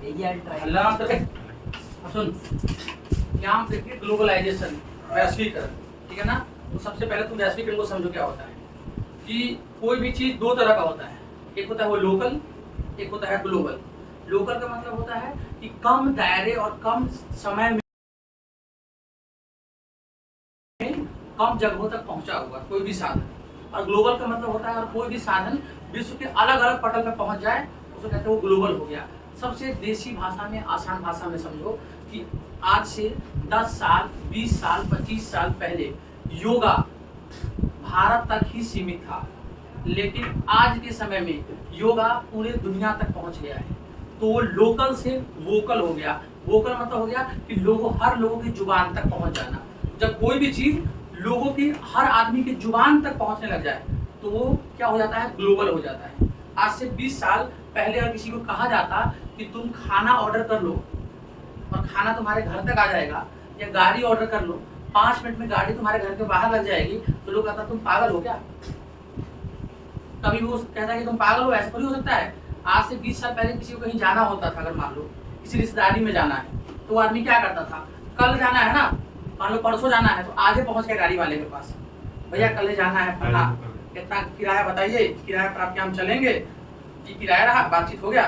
अल्लाह सुन, यहाँ हम देखिए ग्लोबलाइजेशन, वैश्वीकरण, ठीक है ना। तो सबसे पहले तुम वैश्वीकरण को समझो क्या होता है कि कोई भी चीज दो तरह का होता है, एक होता है वो लोकल, एक होता है ग्लोबल। लोकल का मतलब होता है कि कम दायरे और कम समय में कम जगहों तक पहुंचा हुआ कोई भी साधन। और ग्लोबल का मतलब होता है और कोई भी साधन विश्व के अलग अलग पटल पर पहुंच जाए उसको कहते हैं वो ग्लोबल हो गया। सबसे देसी भाषा में, आसान भाषा में समझो कि आज से 10 साल, 20 साल, 25 साल पहले योगा भारत तक ही सीमित था, लेकिन आज के समय में योगा पूरे दुनिया तक पहुंच गया है। तो वो लोकल से वोकल हो गया। वोकल मतलब हो गया कि हर लोगों की जुबान तक पहुंच जाना। जब कोई भी चीज लोगों की, हर आदमी की जुबान तक पहुंचने लग जाए तो वो क्या हो जाता है, ग्लोबल हो जाता है। आज से 20 साल पहले अगर किसी को कहा जाता कि तुम खाना ऑर्डर कर लो और खाना तुम्हारे घर तक आ जाएगा, या गाड़ी ऑर्डर कर लो 5 मिनट में गाड़ी तुम्हारे घर के बाहर लग जाएगी, तो लोग कहता तुम पागल हो क्या। कभी वो कहता है कि तुम पागल हो, ऐसा थोड़ी हो सकता है। आज से 20 साल पहले किसी को कहीं जाना होता था, अगर मान लो किसी रिश्तेदारी में जाना है तो वो आदमी क्या करता था, कल जाना है ना, मान लो परसों जाना है तो आज ही पहुंच गया गाड़ी वाले के पास, भैया कल जाना है, पता कितना किराया बताइए, किराया पर आपके हम चलेंगे जी, किराया रहा, बातचीत हो गया।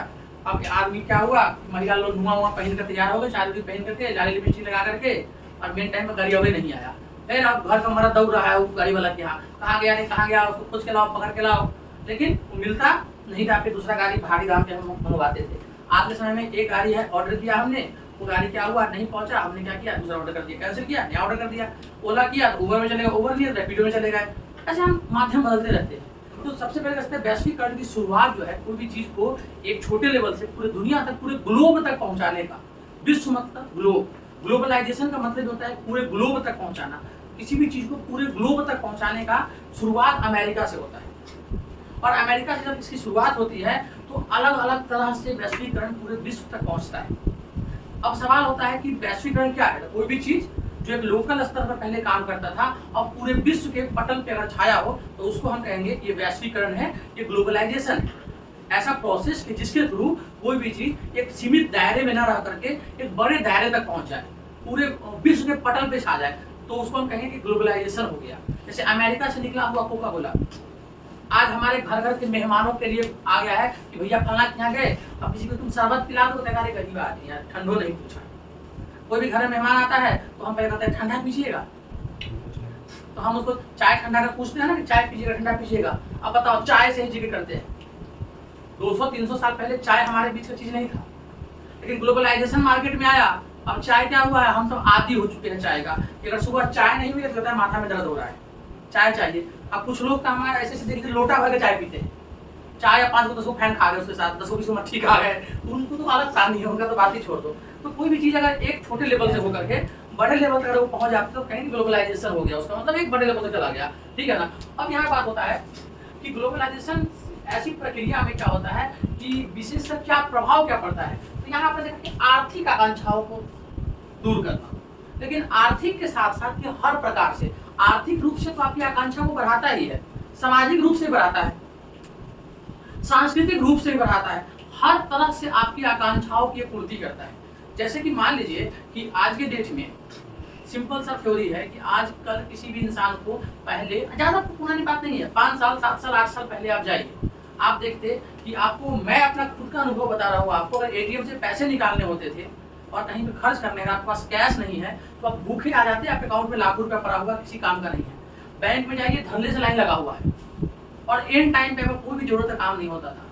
अब आदमी क्या हुआ, महिला लोग धुआं पहन कर तैयार हो गए, चादर पहन करके, लाली लिपस्टिक लगा करके, और मेन टाइम में गाड़ी अभी नहीं आया। फिर अब घर का मर्द दौड़ रहा है गाड़ी वाला के यहाँ, कहाँ गया नहीं कहाँ गया, उसको खोज के लाओ, पकड़ के लाओ, लेकिन मिलता नहीं था। फिर दूसरा गाड़ी भारी दाम पे हम मंगवाते थे। आज के समय में एक गाड़ी है, ऑर्डर किया हमने, वो गाड़ी क्या हुआ, नहीं पहुंचा, हमने क्या किया, दूसरा ऑर्डर कर दिया, कैंसिल किया, नया ऑर्डर कर दिया। ओला किया तो उबर में चलेगा, उबर लिया रैपिडो में चले गए। ऐसे हम माध्यम बदलते रहते हैं। तो सबसे पहले कहते हैं वैश्वीकरण की शुरुआत जो है, कोई भी चीज को एक छोटे लेवल से पूरे दुनिया तक, पूरे ग्लोब तक पहुंचाने का, विश्व मतलब ग्लोब, ग्लोबलाइजेशन का मतलब होता है पूरे ग्लोब तक पहुंचाना। किसी भी चीज को पूरे ग्लोब तक पहुंचाने का शुरुआत अमेरिका से होता है, और अमेरिका से जब इसकी शुरुआत होती है तो अलग अलग तरह से वैश्वीकरण पूरे विश्व तक पहुंचता है। अब सवाल होता है कि वैश्वीकरण क्या है। कोई भी चीज जो एक लोकल स्तर पर पहले काम करता था और पूरे विश्व के पटल पे अगर छाया हो तो उसको हम कहेंगे ये वैश्वीकरण है, ये ग्लोबलाइजेशन है। ऐसा प्रोसेस कि जिसके थ्रू कोई भी चीज एक सीमित दायरे में न रह करके एक बड़े दायरे तक पहुंच जाए, पूरे विश्व के पटल पे छा जाए, तो उसको हम कहेंगे कि ग्लोबलाइजेशन हो गया। जैसे अमेरिका से निकला हुआ कोका कोला आज हमारे घर घर के मेहमानों के लिए आ गया है कि भैया फलना यहाँ गए, अब किसी को तुम शरबत पिला दो, तैयारी गरीब आदमी यार, ठंडो नहीं पूछा। कोई भी घर में मेहमान आता है तो हम पहले कहते हैं ठंडा पीजिएगा, तो हम उसको चाय ठंडा का पूछते हैं ना कि चाय पीजिएगा, ठंडा पीजिएगा। अब बताओ चाय से ही जिक्र करते हैं। 200-300 साल पहले चाय हमारे बीच का चीज नहीं था, लेकिन ग्लोबलाइजेशन मार्केट में आया। अब चाय क्या हुआ है, हम सब आदी हो चुके हैं चाय का। अगर सुबह चाय नहीं मिले तो कहता है माथा में दर्द हो रहा है, चाय चाहिए। अब कुछ लोग का हमारे ऐसे देखिए लोटा भर के चाय पीते हैं, चाय या 5 को 10 को फैन खा गए, उसके साथ 10 को 20 को मट्ठी खा गए, तो उनको तो अलग काम नहीं होगा, तो बात ही छोड़ दो। तो कोई भी चीज अगर एक छोटे लेवल से होकर के बड़े लेवल तक वो पहुंच जाती है तो कहीं ग्लोबलाइजेशन हो गया, उसका मतलब एक बड़े लेवल तक चला गया, ठीक है ना। अब यहाँ बात होता है कि ग्लोबलाइजेशन ऐसी प्रक्रिया में क्या होता है कि विशेष क्या प्रभाव क्या पड़ता है। तो यहाँ आपने देखा कि आर्थिक आकांक्षाओं को दूर करना, लेकिन आर्थिक के साथ साथ ये हर प्रकार से, आर्थिक रूप से तो आपकी आकांक्षा को बढ़ाता ही है, सामाजिक रूप से बढ़ाता है, सांस्कृतिक रूप से बढ़ाता है, हर तरह से आपकी आकांक्षाओं की पूर्ति करता है। जैसे कि मान लीजिए कि आज के डेट में सिंपल सा थ्योरी है कि आजकल किसी भी इंसान को, पहले ज्यादा पुरानी बात नहीं है, 5 साल 7 साल 8 साल पहले आप जाइए, आप देखते कि आपको, मैं अपना खुद का अनुभव बता रहा हूँ आपको, अगर एटीएम से पैसे निकालने होते थे और कहीं पे खर्च करने का आपके पास कैश नहीं है तो आप भूखे आ जाते, आपके अकाउंट में लाखों रुपया पड़ा हुआ, किसी काम का नहीं है। बैंक में जाइए, धरने से लाइन लगा हुआ है और एंड टाइम पे कोई भी जरूरत का काम नहीं होता था।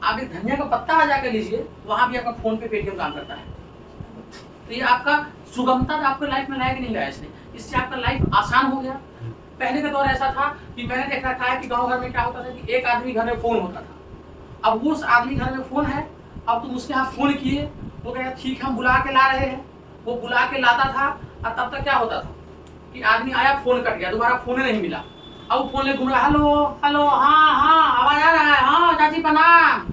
आप एक धनिया का पत्ता आ जाकर लीजिए, वहां भी आपका फोन पे पेटीएम काम करता है। तो ये आपका सुगमता आपके लाइफ में लायक नहीं लाया इसने, इससे आपका लाइफ आसान हो गया। पहले का दौर ऐसा था कि मैंने देख रखा है कि गांव घर में क्या होता था कि एक आदमी घर में फोन होता था। अब वो उस आदमी घर में फोन है, अब तुम उसके यहाँ फोन किए, वो कहेगा ठीक हम बुला के ला रहे हैं, वो बुला के लाता था, और तब तक क्या होता था कि आदमी आया, फोन कट गया, दोबारा फोन नहीं मिला। अब फोन ले घूम रहा है, हेलो हेलो, हाँ हाँ आवाज आ रहा है, हाँ चाची प्रणाम,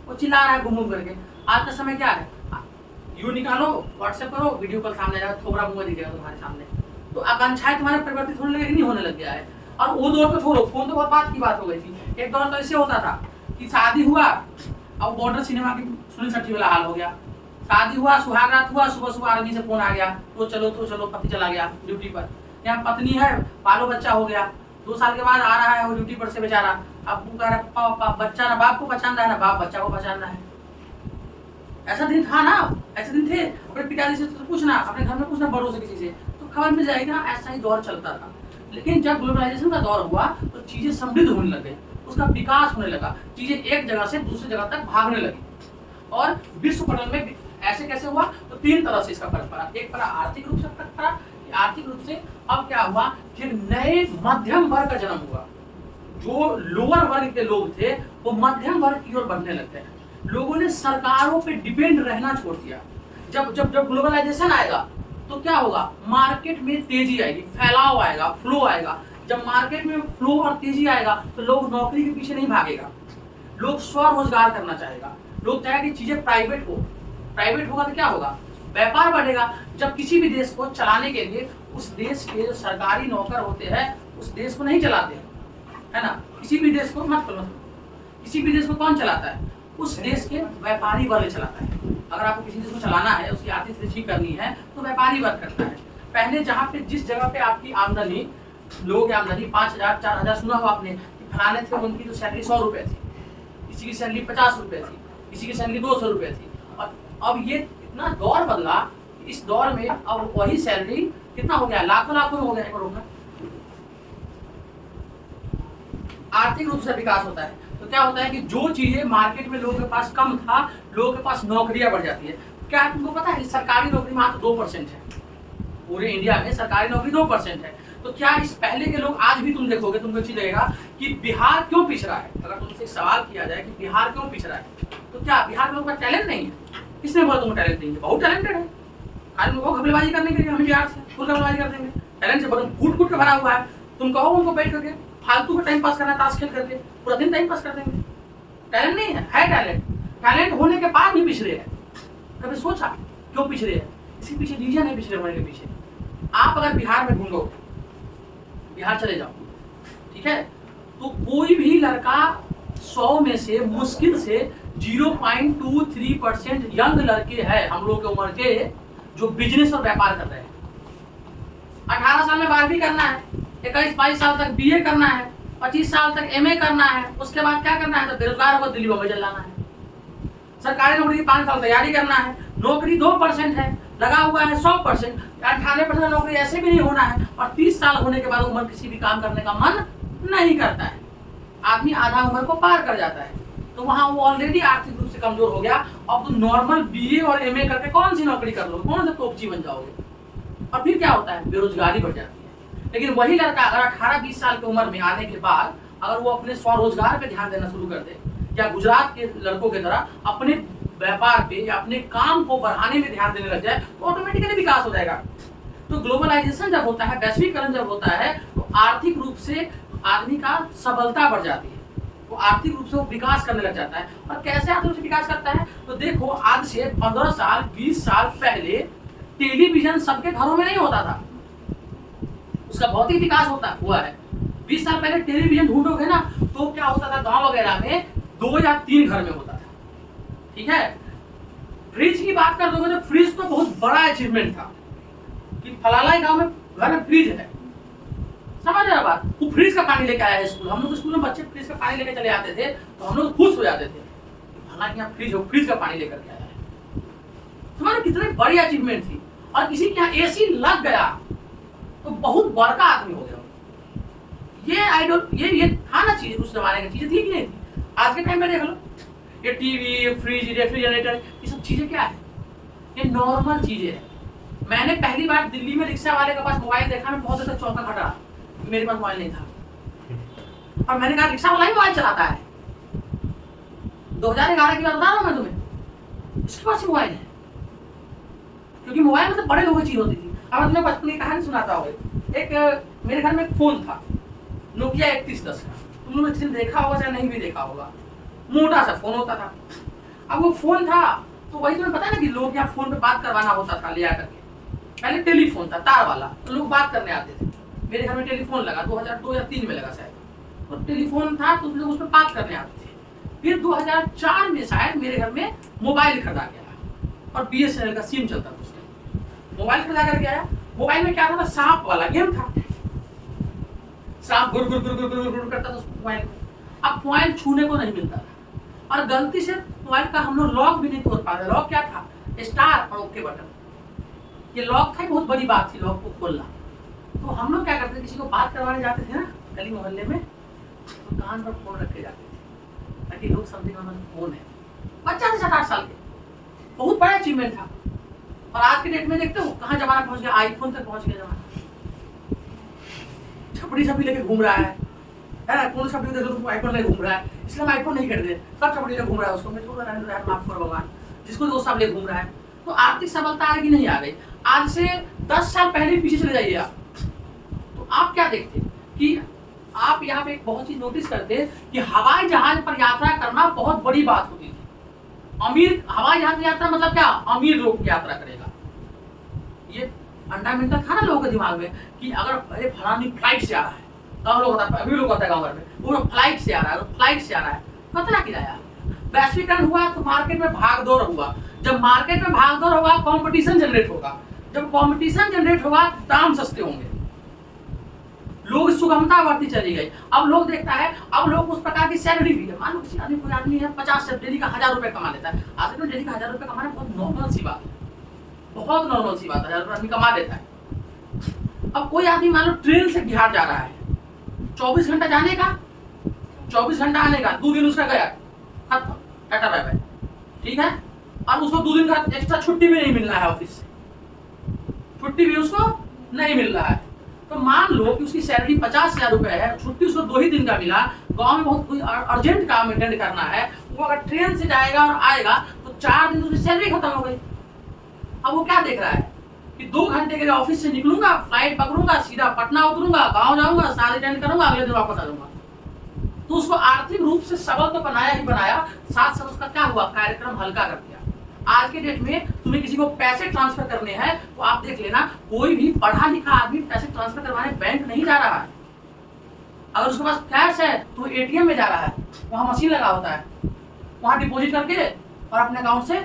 वो चिल्ला रहा है घूम घूम करके। आज का समय क्या है, यू निकालो, व्हाट्सएप करो, वीडियो कॉल सामने जाएगा, थोबड़ा मुंह दिखेगा तुम्हारे सामने। तो आकांक्षाएं तुम्हारे परिवर्तित होने लगे, नहीं होने लग गया है। और वो दौर पे छोड़ो, फोन तो बहुत बात की बात हो गई थी। एक दौर तो ऐसे होता था कि शादी हुआ, अब बॉर्डर सिनेमा की सुनील शेट्टी वाला हाल हो गया, शादी हुआ, सुहागरात हुआ, सुबह सुबह आर्मी से फोन आ गया, तो चलो पति चला गया ड्यूटी पर। यहाँ पत्नी है, बालो बच्चा हो गया, 2 साल के बाद आ रहा है वो ड्यूटी पर से बेचारा। अब वो कह रहा है पापा, बच्चा ना बाप को पहचान रहा है ना बाप बच्चा को पहचान रहा है। ऐसा दिन था ना, ऐसे दिन थे। अपने पिताजी से तो पूछना, अपने घर में पूछना, बड़ों से किसी से, तो खबर मिल जाएगी ना। ऐसा ही दौर चलता था। लेकिन जब ग्लोबलाइजेशन का दौर हुआ तो चीजें समृद्ध होने लगे, उसका विकास होने लगा, चीजें एक जगह से दूसरी जगह तक भागने लगी। और विश्व पटल में ऐसे कैसे हुआ, तो 3 तरह से इसका फर्क पड़ा। एक पड़ा आर्थिक रूप से फर्क पड़ा, आर्थिक रूप से अब क्या हुआ कि नए मध्यम वर्ग का जन्म हुआ। जो लोअर वर्ग के लोग थे वो मध्यम वर्ग की ओर बढ़ने लगते हैं। लोगों ने सरकारों पे डिपेंड रहना छोड़ दिया। जब ग्लोबलाइजेशन आएगा तो क्या होगा, मार्केट में तेजी आएगी, फैलाव आएगा, फ्लो आएगा। जब मार्केट में फ्लो और तेजी आएगा तो लोग नौकरी के पीछे नहीं भागेगा, लोग स्वरोजगार करना चाहेगा। लोग चाहे कि चीजें प्राइवेट हो, प्राइवेट होगा तो क्या होगा, व्यापार बढ़ेगा। जब किसी भी देश को चलाने के लिए उस देश के जो सरकारी नौकर होते हैं उस देश को नहीं चलाते, है ना। किसी भी देश को किसी भी देश को कौन चलाता है, उस देश के व्यापारी वर्ग चलाता है। अगर आपको किसी देश को चलाना है, उसकी आर्थिक स्थिति ठीक करनी है तो व्यापारी वर्ग करता है। पहले जहाँ पे जिस जगह पे आपकी आमदनी, लोगों की आमदनी 5,000 4,000 सुना हो आपने कि फलाने थे उनकी तो सैलरी 100 रुपए थी, किसी की सैलरी 50 रुपए थी, किसी की सैलरी 200 रुपए थी। और अब ये इतना दौर बदला, इस दौर में अब वही सैलरी कितना हो गया, लाखों लाखों में हो गया। करोड़ में आर्थिक रूप से विकास होता है तो क्या होता है कि जो चीजें मार्केट में लोगों के पास कम था, लोगों के पास नौकरियां बढ़ जाती है। क्या तुमको पता है सरकारी नौकरी मात्र 2% है, पूरे इंडिया में सरकारी नौकरी 2% है। तो क्या इस पहले के लोग, आज भी तुम देखोगे तुमको अच्छी लगेगा कि बिहार क्यों पिछड़ा है। अगर तुमसे सवाल किया जाए कि बिहार क्यों पिछड़ा है, तो क्या बिहार में लोगों का टैलेंट नहीं है? किसने बोला तुमको टैलेंट नहीं है? बहुत टैलेंटेड है। आज लोगों को घपलेबाजी करने के लिए हमें बिहार से फुल घपलेबाजी कर देंगे, टैलेंट से कूट कूट के भरा हुआ है। तुम कहो उनको बैठ करके फालतू का टाइम पास करना, ताश खेल करके पूरा दिन टाइम पास कर देंगे। टैलेंट नहीं है टैलेंट। टैलेंट होने के बाद भी पिछड़े है। कभी सोचा क्यों पिछड़े है? इसके पीछे रीजन है पिछड़े होने के पीछे। आप अगर बिहार में ढूंढो, बिहार चले जाओ, ठीक है, तो कोई भी लड़का 100 में से मुश्किल से 0.23% यंग लड़के हैं हम लोग के उम्र के जो बिजनेस और व्यापार कर रहे हैं। 18 साल में 12वीं करना है, 21-22 साल तक बीए करना है, 25 साल तक एमए करना है, उसके बाद क्या करना है, तो बेरोजगार होकर दिल्ली बम्बई चलाना है। सरकारी नौकरी की 5 साल तैयारी करना है, नौकरी 2% है, लगा हुआ है 100%, 98% नौकरी ऐसे भी नहीं होना है। और 30 साल होने के बाद उम्र किसी भी काम करने का मन नहीं करता है, आदमी आधा उम्र को पार कर जाता है। तो वहां वो ऑलरेडी आर्थिक रूप से कमजोर हो गया। अब तुम नॉर्मल बीए और एमए करके कौन सी नौकरी कर लो, कौन सा तोपची बन जाओगे? और फिर क्या होता है, बेरोजगारी बढ़ जाती है। लेकिन वही लड़का अगर 18-20 साल की उम्र में आने के बाद अगर वो अपने स्वरोजगार पे ध्यान देना शुरू कर दे, या गुजरात के लड़कों की तरह अपने व्यापार पे या अपने काम को बढ़ाने में ध्यान देने लग जाए, तो ऑटोमेटिकली विकास हो जाएगा। तो ग्लोबलाइजेशन जब होता है, वैश्वीकरण जब होता है, तो आर्थिक रूप से आदमी का सबलता बढ़ जाती है, वो आर्थिक रूप से वो विकास करने लग जाता है। और कैसे आर्थिक रूप से विकास करता है, तो देखो आज से 15 साल 20 साल पहले टेलीविजन सबके घरों में नहीं होता था, उसका भौतिक विकास हुआ है। 20 साल पहले टेलीविजन ढूंढोगे ना तो क्या होता था, गांव वगैरह में 2 या 3 घर में होता था, ठीक है। फ्रिज की बात कर दोगे तो फ्रिज तो बहुत बड़ा अचीवमेंट था कि फलाना गांव में घर में फ्रिज है, समझ रहे बात। वो फ्रिज का पानी लेके आया है स्कूल, हम लोग स्कूल में बच्चे फ्रिज का पानी लेके चले आते थे तो हम लोग खुश हो जाते थे, हालांकि यहाँ फ्रिज का पानी लेकर के आया है। तुम्हारी कितनी बड़ी अचीवमेंट थी। और किसी के यहाँ एसी लग गया तो बहुत बड़का आदमी हो गया। ये था ना चीज, उस जमाने की चीजें थी कि नहीं थी। आज के टाइम में देख लो, ये टीवी, फ्रिज, रेफ्रिजरेटर, ये सब चीजें क्या है, ये नॉर्मल चीजें है। मैंने पहली बार दिल्ली में रिक्शा वाले के पास मोबाइल देखा, मैं बहुत ज्यादा चौंका खड़ा, मेरे पास मोबाइल नहीं था। और मैंने कहा रिक्शा वाला ही मोबाइल चलाता है। 2011 की बात बता रहा हूँ मैं तुम्हें, इसके पास मोबाइल है, क्योंकि मोबाइल मतलब बड़े लोगों की चीज होती थी। अब मैं तुम्हें बचपन की कहानी सुनाता हूँ। एक मेरे घर में एक फोन था, नोकिया 3110 का, तुम लोगों ने किसी ने देखा होगा चाहे नहीं भी देखा होगा, मोटा सा फोन होता था। अब वो फोन था तो वही तुम्हें पता है ना कि लोग यहाँ फोन पे बात करवाना होता था ले आकर के। पहले टेलीफोन था तार वाला, तो लोग बात करने आते थे। मेरे घर में टेलीफोन लगा 2002 या 3 में लगा शायद, तो टेलीफोन था तो लोग उस पर बात करने आते थे। फिर 2004 में शायद मेरे घर में मोबाइल खरीदा गया, और BSNL का सिम चलता था उसका। मोबाइल पे जाकर के आया, मोबाइल में क्या था ना, सांप वाला गेम था, सांप गुर गुर गुर गुर गुर गुर करता था मोबाइल में। अब मोबाइल छूने को नहीं मिलता था और गलती से मोबाइल का हम लोग लॉक भी नहीं तोड़ पाते। लॉक क्या था, स्टार और ओके बटन, ये लॉक था, बहुत बड़ी बात थी लॉक को खोलना। तो हम लोग क्या करते थे, किसी को बात करवाने जाते थे ना गली मोहल्ले में, तो कान पर फोन रख के जाते थे ताकि लोग समझे हमारे फोन है। बच्चा थे 7-8 साल के, बहुत बड़ा अचीवमेंट था। और आज के डेट में देखते हो कहाँ जमाना पहुंच गया, आईफोन तक पहुंच गया जमाना। छपड़ी छपड़ी लेके घूम रहा है ना, कौन छपड़ी देखो तो आईफोन लेके घूम रहा है, इसलिए हम आईफोन नहीं खरीदे, सब छपड़ी लेके घूम रहा है, उसको मैं छोड़ रहा है, माफ करो भगवान, जिसको वो सब लेके घूम रहा है। तो आर्थिक सबलता आएगी नहीं आ गई। आज से 10 साल पहले पीछे चले जाइए आप, तो आप क्या देखते कि आप यहाँ पे एक बहुत चीज नोटिस करते कि हवाई जहाज पर यात्रा करना बहुत बड़ी बात होती थी। अमीर हवाई जहाज की यात्रा मतलब क्या, अमीर लोग यात्रा करेगा। ये फंडामेंटल था ना लोगों के दिमाग में कि अगर अरे फलानी फ्लाइट से आ रहा है, तो लोग होता है, अभी लोग होता है गाँव घर में, वो फ्लाइट से आ रहा है, तो फ्लाइट से आ रहा है, पता किराया। वैश्वीकरण हुआ तो मार्केट में भागदौड़ हुआ, जब मार्केट में भागदौड़ होगा कंपटीशन जनरेट होगा, जब कंपटीशन जनरेट होगा दाम सस्ते होंगे, लोग सुगमता बढ़ती चली गई। अब लोग देखता है, अब लोग उस प्रकार की सैलरी भी है, मान लो किसी आदमी कोई आदमी है 50 से डेली का 1000 रुपए कमा लेता है, आज में डेली का 1000 रुपए कमाना बहुत नॉर्मल सी बात है, बहुत नॉर्मल सी बात है, 1000 रुपए आदमी कमा लेता है। अब कोई आदमी मान लो ट्रेन से बिहार जा रहा है, 24 घंटा जाने का 24 घंटा आने का, 2 दिन उसका गया खत्म, टाटा बाय बाय, ठीक है। और उसको 2 दिन का एक्स्ट्रा छुट्टी भी नहीं मिल रहा है, ऑफिस से छुट्टी भी उसको नहीं मिल रहा है। तो मान लो कि उसकी सैलरी 50,000 रुपए है, छुट्टी उसको 2 ही दिन का मिला, गांव में बहुत कोई अर्जेंट काम अटेंड करना है, वो अगर ट्रेन से जाएगा और आएगा तो 4 दिन उसकी सैलरी खत्म हो गई। अब वो क्या देख रहा है कि 2 घंटे के ऑफिस से निकलूंगा, फ्लाइट पकड़ूंगा, सीधा पटना उतरूंगा, गाँव जाऊंगा, शादी अटेंड करूंगा, अगले दिन वापस आ जाऊंगा। तो उसको आर्थिक रूप से सबल तो बनाया ही बनाया, साथ साथ उसका क्या हुआ, कार्यक्रम हल्का कर दिया। आज के डेट में तुम्हें किसी को पैसे ट्रांसफर करने हैं तो आप देख लेना, कोई भी पढ़ा लिखा आदमी पैसे ट्रांसफर करवाने बैंक नहीं जा रहा है। अगर उसके पास कैश है तो एटीएम में जा रहा है, वहां मशीन लगा होता है, वहां डिपॉजिट करके और अपने अकाउंट से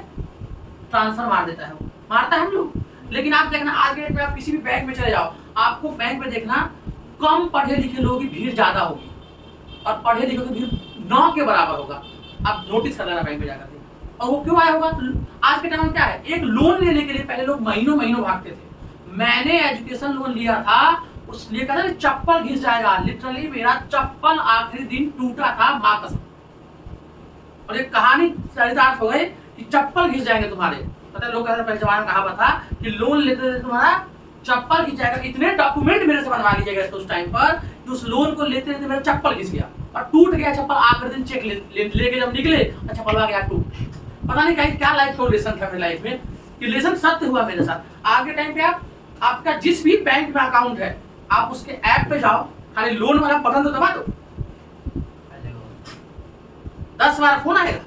ट्रांसफर मार देता है, मारता है हम लोग। लेकिन आप देखना आज के डेट में आप किसी भी बैंक में चले जाओ, आपको बैंक में देखना कम पढ़े लिखे लोगों की भीड़ ज्यादा होगी और पढ़े लिखे की भीड़ 9 के बराबर होगा। आप नोटिस कर लेना बैंक में जाकर। और वो क्यों आया होगा, आज के टाइम में क्या है, एक लोन लेने के लिए पहले लोग महीनों महीनों भागते थे। मैंने एजुकेशन लोन लिया था, उस लिए कहता था चप्पल घिस जाएगा, लिटरली मेरा चप्पल आखिरी दिन टूटा था, मां कसम। और एक कहानी चरितार्थ हो गई कि चप्पल घिस जाएंगे तुम्हारे। पता है लोग कहते पहले जमाने में कहावत था कि लोन लेते थे तुम्हारा चप्पल घिस जाएगा, इतने डॉक्यूमेंट मेरे से बनवा लीजिएगा उस टाइम पर कि उस लोन को लेते लेते मेरा चप्पल घिस गया और टूट गया चप्पल। आखिरी दिन चेक लेके जब निकले चप्पल आ गया टूट। पता नहीं कहीं क्या लाइफ को लेसन था मेरी लाइफ में, कि लेसन सत्य हुआ मेरे साथ। आज के टाइम पे आपका जिस भी बैंक में अकाउंट है, आप उसके ऐप पे जाओ, खाली लोन वाला बटन तो दबा दो, 10 बार फोन आएगा।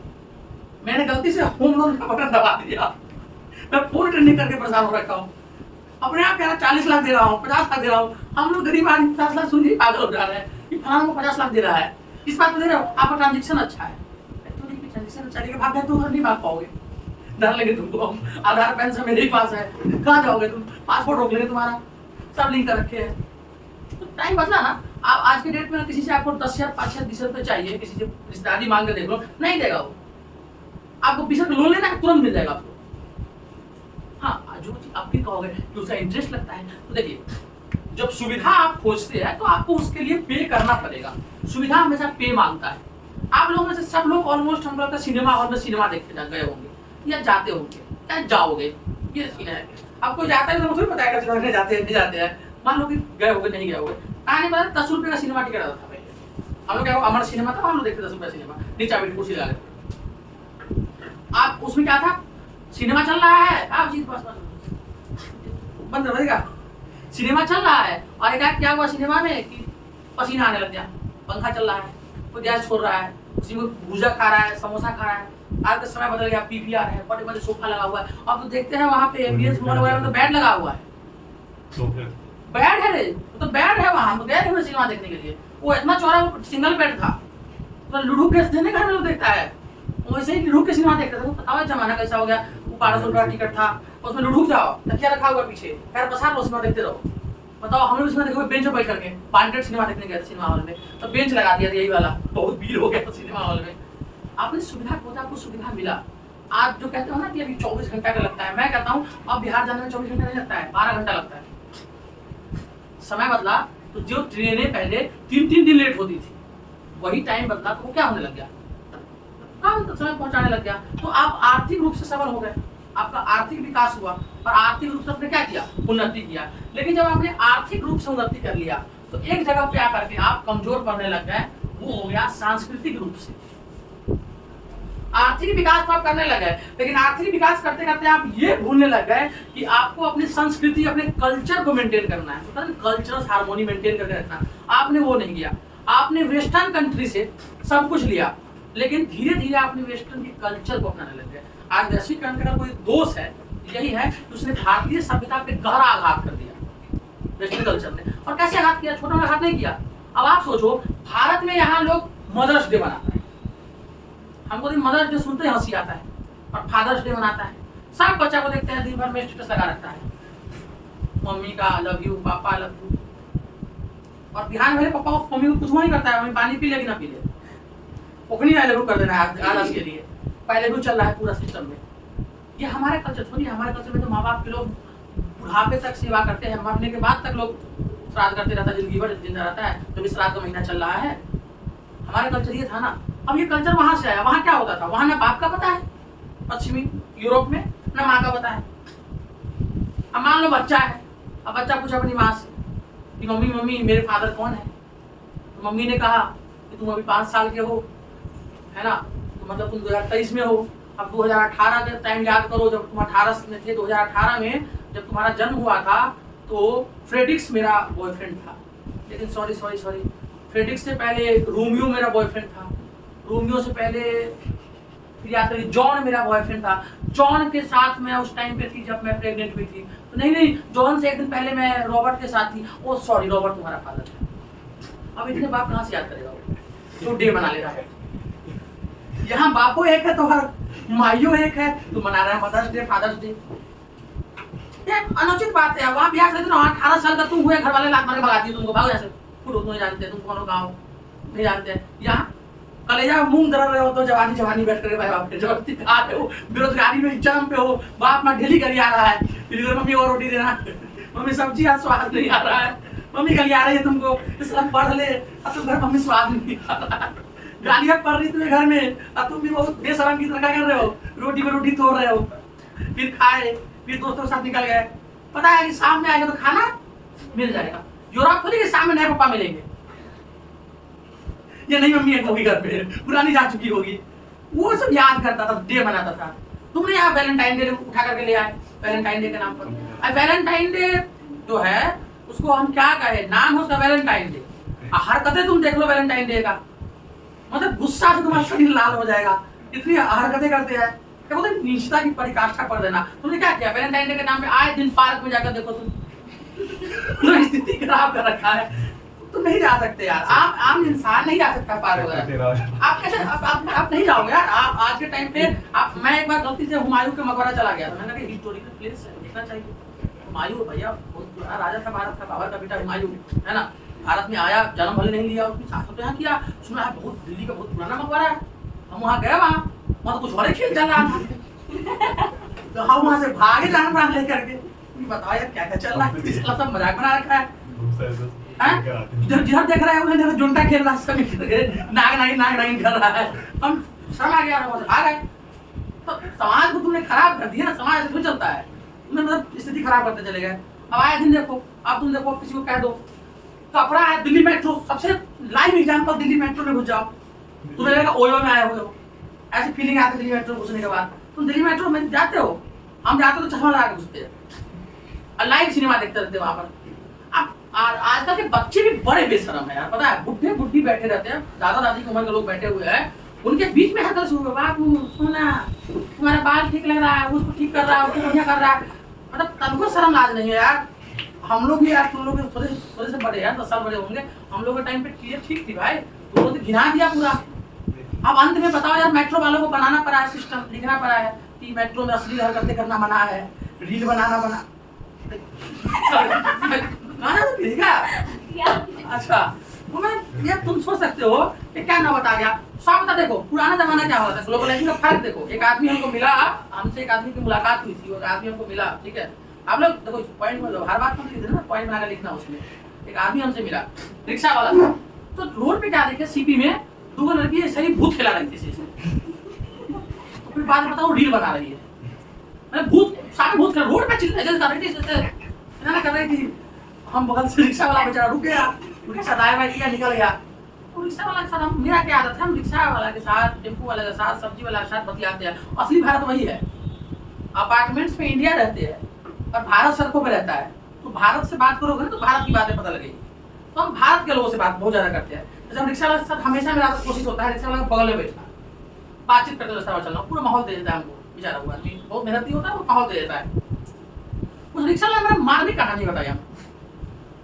मैंने गलती से होम लोन का बटन दबा दिया, मैं फोन अटेंड करके परेशान हो रखा हूँ। अपने आप कह रहा 40 लाख दे रहा हूँ, 50 लाख दे रहा हूँ। हम लोग गरीब आदमी 50 लाख सुन ही पागल हो जा रहे हैं कि फलाना को 50 लाख दे रहा है, इस बात में दे रहे हो, आपका ट्रांजेक्शन अच्छा है, चलिए भाग गए तो घर नहीं भाग पाओगे, डर लगे तुमको, आधार पेंशन मेरे ही पास है, कहाँ जाओगे तुम, पासपोर्ट रोक लेंगे तुम्हारा, सब लिंक कर रखे हैं। तो टाइम बदला ना। आप आज के डेट में किसी से आपको 10,000 5,000 20 रुपए चाहिए, किसी से रिश्तेदारी मांग के देख लो, नहीं देगा वो। आपको 20 रुपए लोन लेना है तुरंत मिल जाएगा आपको। हाँ, जो आप भी कहोगे कि उसका इंटरेस्ट लगता है, तो देखिए जब सुविधा आप खोजते हैं तो आपको उसके लिए पे करना पड़ेगा। सुविधा हमेशा पे मांगता है। आप लोगों में से सब लोग ऑलमोस्ट हम लोग का सिनेमा हॉल में सिनेमा देखते गए होंगे या जाते होंगे या जाओगे, ये सीन है। आपको जाता है तो मुझे पता है सिनेमा जाते हैं नहीं जाते हैं, मान लो कि गए होगे नहीं गए होगे, आने वाला 10 रुपये का सिनेमा टिकट आता था पहले। हम लोग क्या अमर सिनेमा था, हम लोग देखते 10 रुपये सिनेमा, नीचे बैठ कुर्सी लगा लेते। आप उसमें क्या था, सिनेमा चल रहा है, आप जी बस बंद रहेगा, सिनेमा चल रहा है और एक क्या हुआ सिनेमा में कि पसीना आने लग गया, पंखा चल रहा है, कोई गैस छोड़ रहा है, उसी में भूजा खा रहा है, समोसा खा रहा है। आज का समय बदल गया, पीवीआर है, बड़े बड़े सोफा लगा हुआ है। अब तो देखते हैं वहाँ पे एमबीएस मॉल वगैरह में तो बेड लगा हुआ है, बेड है रे, तो बेड है वहाँ। हम गए थे सिनेमा देखने के लिए, वो इतना चौड़ा सिंगल बेड था, तो लुढ़ू के देने घर में लोग देखता है, वैसे ही लुढ़ू के सिनेमा देखते थे। बताओ जमाना कैसा हो गया, 1200 रुपया टिकट था, उसमें लुढ़क जाओ, तकिया रखा हुआ पीछे, पैर पसार लो, सिनेमा देखते रहो। बताओ, हम लोग सिनेमा देखे बेंच पर बैठ करके, वांटेड सिनेमा देखने गए थे सिनेमा हॉल में, तो बेंच लगा दिया था यही वाला, बहुत भीड़ हो गया था सिनेमा हॉल में। आपने सुविधा खोजा, आपको सुविधा मिला। आज जो कहते हो ना कि अभी 24 घंटा का लगता है, मैं कहता हूँ अब बिहार जाने में 24 घंटा नहीं लगता है, 12 घंटा लगता है। समय बदला तो जो ट्रेनें पहले 3-3 दिन लेट होती थी, वही टाइम बदला तो वो क्या होने लग गया, तो समय पहुंचाने लग गया। तो आप आर्थिक रूप से सबल हो गए, आपका आर्थिक विकास हुआ और आर्थिक रूप से आपने क्या किया, उन्नति किया। लेकिन जब आपने आर्थिक रूप से उन्नति कर लिया तो एक जगह पे आकर के आप कमजोर पड़ने लग गए, वो हो गया सांस्कृतिक रूप से। आर्थिक विकास तो आप करने लगे, लेकिन आर्थिक विकास करते करते आप ये भूलने लग गए कि आपको अपनी संस्कृति, अपने कल्चर को मेंटेन करना है, कल्चरल हार्मोनी मेंटेन करके रखना। आपने वो नहीं किया, आपने वेस्टर्न कंट्री से सब कुछ लिया, लेकिन धीरे धीरे आपने वेस्टर्न के कल्चर को अपनाने लग गए। आज वैश्वीकरण का कोई दोष है, यही है कि उसने भारतीय सभ्यता पे गहरा आघात कर दिया वेस्टर्न कल्चर ने। और कैसे आघात किया, छोटा आघात नहीं किया। अब आप सोचो, भारत में यहाँ लोग मदर्स डे मनाते हैं, हमको तो मदर्स डे सुनते ही हंसी आता है, और फादर्स डे मनाता है, सब बच्चा को देखते हैं दिन भर में स्टेटस लगा रखता है, मम्मी का लव यू, पापा लव यू। और बिहार में पापा को मम्मी को कुछ नहीं करता है, मम्मी पानी पी लेगी ना पी ले, ओखनी आई लव यू कर देना है आलस के लिए, पहले भी चल रहा है पूरा सिस्टम में। ये हमारे कल्चर थोड़ी है, हमारे कल्चर में तो माँ बाप के लोग बुढ़ापे तक सेवा करते हैं, मरने के बाद तक लोग श्राद्ध करते रहता है, जिंदगी भर जिंदा रहता है, तो भी श्राद्ध का महीना चल रहा है। हमारे कल्चर ये था ना। अब ये कल्चर वहां से आया, वहां क्या होता था, वहां ना बाप का पता है पश्चिमी यूरोप में, ना माँ का पता है। अब मान लो बच्चा है, अब बच्चा पूछा अपनी माँ से कि मम्मी मम्मी मेरे फादर कौन है, तो मम्मी ने कहा कि तुम अभी 5 साल के हो, है ना, तो मतलब तुम 2023 में हो। अब 2018 का टाइम याद करो, जब तुम 18 में थे, 2018 में जब तुम्हारा जन्म हुआ था तो फ्रेडिक्स मेरा बॉयफ्रेंड था, लेकिन सॉरी फ्रेडिक्स से पहले रोमियो मेरा बॉयफ्रेंड था, रोमियो से पहले फिर याद करिए जॉन मेरा बॉयफ्रेंड था, जॉन के साथ मैं उस टाइम पे थी जब मैं प्रेग्नेंट हुई थी, तो नहीं जॉन से एक दिन पहले मैं रॉबर्ट के साथ थी, ओ सॉरी रॉबर्ट तुम्हारा फादर है। अब इतने बाप कहाँ से याद करेगा वो, तो डे मना ले रहा है। यहाँ बापो एक है तो हर माइयो एक है, तो मना रहा है मदर्स डे, फादर्स डे। अनुचित बात है। वहाँ बिहार से 18 साल का तुम हुए, घर वाले लात मार के भगा दिए तुमको, भागो यहाँ से, खुद नहीं जानते तुम कौन हो, गाँव नहीं जानते। यहाँ कलेजा मूंग दर रहे हो तो जवानी बैठ कर भाई बाप के जबरदस्ती खा रहे हो, बेरोजगारी में एग्जाम पे हो, बाप माँ ढेली करी आ रहा है, फिर मम्मी और रोटी देना, मम्मी सब्जी आज स्वाद नहीं आ रहा है, मम्मी गली आ रही है तुमको, इसलिए पढ़ ले, अब तुम घर मम्मी स्वाद नहीं आ रहा है, गालियाँ पड़ रही तुम्हें घर में, अब तुम भी बहुत बेशरम की तरह कर रहे हो, रोटी में रोटी तोड़ रहे हो, फिर खाए, फिर दोस्तों के साथ निकल गए। पता है कि शाम में आएगा तो खाना मिल जाएगा, यूरोप खोली कि शाम में नए पापा मिलेंगे, ये नहीं मम्मी एक होगी घर पे, पुरानी जा चुकी होगी, वो सब याद करता था, डे मनाता था। तुमने यहाँ वैलेंटाइन डे उठा करके ले आए, वैलेंटाइन डे के नाम पर। अब वैलेंटाइन डे जो है उसको हम क्या कहे, नाम है उसका वैलेंटाइन डे, हरकतें तुम देख लो वैलेंटाइन डे का, मतलब गुस्सा से तुम्हारा शरीर लाल हो जाएगा, इतनी हरकतें करते हैं, क्या बोलते हैं नीचता की पराकाष्ठा कर देना। तुमने क्या किया, वैलेंटाइन डे के नाम पे आए दिन पार्क में जाकर देखो तुम स्थिति खराब कर रखा है, तुम नहीं जा सकते यार, आप आम इंसान नहीं जा सकता पार्क वगैरह, आप कैसे आप नहीं जाओगे यार। आप आज के टाइम पे आप, मैं एक बार गलती से हुमायूं के मकबरा चला गया था, मैंने कहा हिस्टोरिकल प्लेस है, देखना चाहिए। हुमायूं भैया बहुत बड़ा राजा था भारत का, बाबर का बेटा हुमायूं, है ना, भारत में आया, जन्म भले नहीं लिया, उसकी शासन तो यहाँ किया, सुना है बहुत दिल्ली का बहुत पुराना मकबरा है, हम वहाँ गए, वहाँ तो कुछ और ही खेल चल रहा था, तो हम वहाँ से भागे जान प्राण लेकर के, बताओ यार क्या क्या चल रहा है, सब मजाक बना रखा है, जिधर देख रहा है उन्हें जुंटा खेल रहा है, नाग नागिन कर रहा है, हम शर्म आ गया, आ गए। तो समाज को तुमने खराब कर दिया ना, समाज क्यों चलता है, तुमने मतलब स्थिति खराब करते चले गए। अब आए दिन देखो, अब तुम देखो किसी को कह दो कपड़ा है, दिल्ली मेट्रो सबसे लाइव एग्जांपल, दिल्ली मेट्रो में घुस जाओ, तुम्हें लगेगा ओयो में आए हुए हो, ऐसी फीलिंग आती है दिल्ली मेट्रो घुसने के बाद। तुम दिल्ली मेट्रो में जाते हो, हम जाते हो तो चश्मा लगा के घुसते हैं, लाइव सिनेमा देखते रहते वहां पर। अब आजकल के बच्चे भी बड़े बेशरम है यार, पता है, बुढ़े बुढ़ी बैठे रहते हैं, दादा दादी की उम्र के लोग बैठे हुए हैं, उनके बीच में हर शुरू हुआ, बापू सुना तुम्हारा बाल ठीक लग रहा है, उसको ठीक कर रहा है, उसको बढ़िया कर रहा है, मतलब तनको शर्म लाज नहीं है यार। हम लोग भी यार, तुम लोग थोड़े से बड़े यार, 10 साल बड़े होंगे, हम लोग के टाइम पे चीजें ठीक थी भाई, तुम लोग घिना दिया पूरा। अब अंत में बताओ यार, मेट्रो वालों को बनाना पड़ा है सिस्टम, लिखना पड़ा है कि मेट्रो में असली हरकतें करना मना है, रील बनाना मना। गाना तो किसका? अच्छा तो मैं ये तुम सोच सकते हो कि क्या ना बता गया। सब बता, देखो पुराना जमाना क्या होता है, ग्लोबलाइजेशन का फर्क देखो। एक आदमी हमको मिला, हमसे एक आदमी की मुलाकात हुई थी, वो आदमी हमको मिला, ठीक है। आप लोग देखो पॉइंट में हर बात को लिख देना, पॉइंट बना के लिखना। उसमें एक आदमी हमसे मिला, रिक्शा वाला था। तो रोड पे क्या देखे, सीपी में 2 लड़की ऐसे ही भूत खिला रही थी। तो फिर बाद में बताओ रील बना रही है, मैंने भूत सामने भूत खिला रोड पे चिल्ला कर रही थी, कर रही थी। हम बगल से रिक्शा वाला बेचारा रुक गया, रिक्शा दाएं बाएं किया, निकल गया। तो रिक्शा वाला के साथ मेरा क्या आदत है, हम रिक्शा वाला के साथ, टेम्पो वाले के साथ, सब्जी वाला के साथ बतियाते हैं। असली भारत वही है, अपार्टमेंट्स में इंडिया रहते हैं और भारत सड़कों पे रहता है। तो भारत से बात करोगे ना तो भारत की बातें पता लगेगी। तो हम भारत के लोगों से बात बहुत ज्यादा करते हैं। जैसे हम रिक्शा वाले के साथ हमेशा मेरा कोशिश होता है रिक्शा वाले के बगल में बैठना, बातचीत करते रास्ता चलना, पूरा माहौल दे देता है हमको। बेचारा हुआ आदमी बहुत मेहनती होता है, वो माहौल दे देता है। उस रिक्शा वाले हमारा मार्मिक कहानी बताई हम,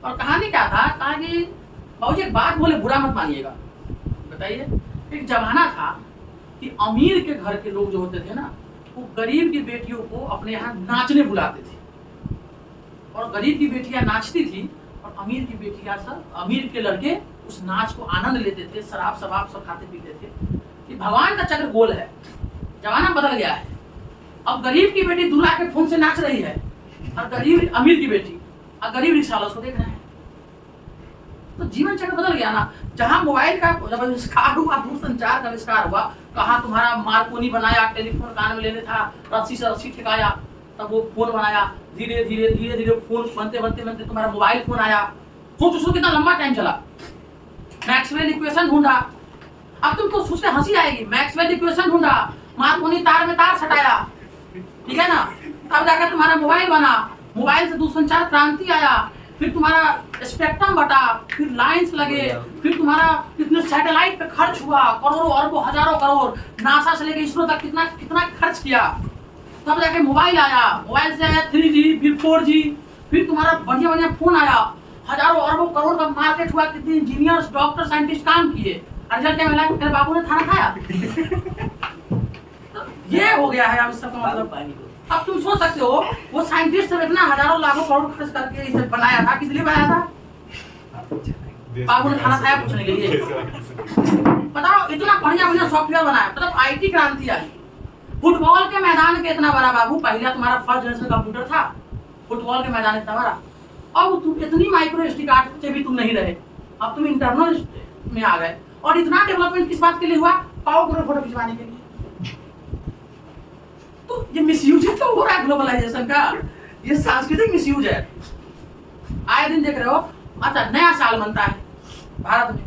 और कहानी क्या था, कहा कि बाबूजी एक बात बोले बुरा मत मानिएगा। बताइए, एक जमाना था कि अमीर के घर के लोग जो होते थे ना, वो गरीब की बेटियों को अपने यहाँ नाचने बुलाते थे, और गरीब की बेटियां नाचती थी और अमीर की बेटियां सब, अमीर के लड़के उस नाच को आनंद लेते थे, शराब शबाब सब खाते पीते थे। कि भगवान का चक्र गोल है, जमाना बदल गया है। अब गरीब की बेटी दूल्हा के फोन से नाच रही है, और गरीब अमीर की बेटी और गरीब रिक्शा वाला उसको देख रहे हैं। तो जीवन चक्र बदल गया ना। जहां मोबाइल का जब आविष्कार हुआ, दूरसंचार का आविष्कार हुआ, कहाँ तुम्हारा मार्कोनी बनाया, टेलीफोन कान में लेने था, रस्सी से रस्सी ठिकाया, तब वो फोन बनाया। धीरे धीरे फोन बनते बनते बनते तुम्हारा मोबाइल फोन आया। सोचो कितना लंबा टाइम चला। मैक्सवेल इक्वेशन ढूंढा, अब तुमको सोचते हंसी आएगी। मैक्सवेल इक्वेशन ढूंढा, मार्कोनी तार में तार सटाया, ठीक है ना, तब जाकर तुम्हारा मोबाइल बना। मोबाइल से दूरसंचार क्रांति आया, फिर तुम्हारा स्पेक्ट्रम बटा, फिर लाइंस लगे, फिर तुम्हारा कितने सैटेलाइट पे खर्च हुआ, करोड़ों अरबों हजारों करोड़, नासा से लेकर इसरो तक कितना कितना खर्च किया, तब जाके मोबाइल आया। मोबाइल से आया 3G, फिर 4G, फिर तुम्हारा बढ़िया बढ़िया फोन आया। हजारों अरबों करोड़ का मार्केट हुआ, कितने इंजीनियर्स, डॉक्टर, साइंटिस्ट काम किए। रिजल्ट क्या मिला? तेरे बाबू ने खाना खाया। तो ये हो गया है अब इसका मतलब। अब तुम सोच सकते हो वो साइंटिस्ट सब इतना हजारों लाखों करोड़ खर्च करके इसे बनाया था, किस लिए बनाया था? बाबू ने खाना खाया पूछने के लिए। बताओ, इतना बढ़िया बढ़िया सॉफ्टवेयर बनाया, मतलब आईटी क्रांति आई। फुटबॉल के मैदान के इतना बड़ा बाबू, पहले तुम्हारा फर्स्ट जनरेशन कंप्यूटर था, फुटबॉल के मैदान इतना बड़ा। अब तुम इतनी माइक्रो एसडी कार्ड से भी तुम नहीं रहे, अब तुम इंटरनल में आ गए। और इतना डेवलपमेंट किस बात के लिए हुआ? पाओ करो फोटो खिंचवाने के लिए। तो ये मिसयूज तो हो रहा है ग्लोबलाइजेशन का, ये सांस्कृतिक मिसयूज है। आए दिन देख रहे हो। अच्छा, नया साल मनता है भारत में,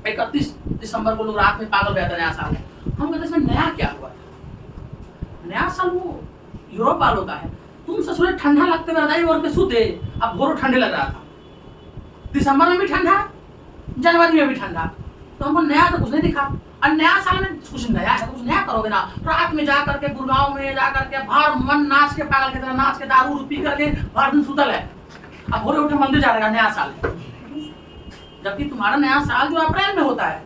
31 दिसंबर को लोग रात में पागल रहते हैं नया साल। हम कहते इसमें नया क्या हुआ? नया साल वो यूरोप वालों का है। तुम ससुरे ठंडा लगते हुए रजाई ओढ़ के सोते, अब भोरों ठंडे लग रहा था। दिसंबर में भी ठंडा, जनवरी में भी ठंडा, तो हमको नया तो कुछ नहीं दिखा। और नया साल में कुछ नया है, कुछ नया करोगे ना। रात में जा करके गुड़गांव में जा करके भर मन नाच के, पागल की तरह नाच के, दारू पी करके भर दिन सुतल है। अब भोरे उठे मंदिर जा रहेगा नया साल, जबकि तुम्हारा नया साल जो अप्रैल में होता है,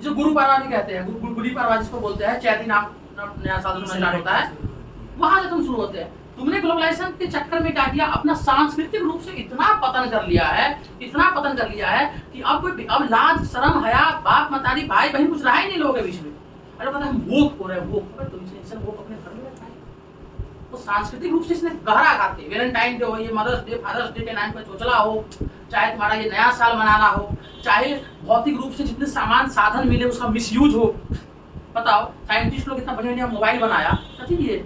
जो गुरु पारवा भी कहते हैं, गुड़ी पारवा जिसको बोलते हैं, चैती नाम नया साल स्टार्ट होता है, वहां से तुम शुरू होते हैं। तुमने ग्लोबलाइजेशन के चक्कर में क्या किया? अपना सांस्कृतिक रूप से इतना पतन कर लिया है, इतना पतन कर लिया है कि अब लाज शर्म हया, बाप मतारी भाई बहन कुछ रहा ही नहीं लोगों के बीच में। अरे पता हम वोक हो रहे हैं, वोक तो वो अपने घर में रहता है। तो सांस्कृतिक रूप से इसने गहरा आघात किया। वैलेंटाइन डे हो, ये मदर्स डे, फादर्स डे के नाम पर चोचला हो, चाहे तुम्हारा ये नया साल मनाना हो, चाहे भौतिक रूप से जितने सामान साधन मिले उसका मिसयूज हो। बताओ, साइंटिस्ट लोग इतना बढ़िया मोबाइल बनाया, ये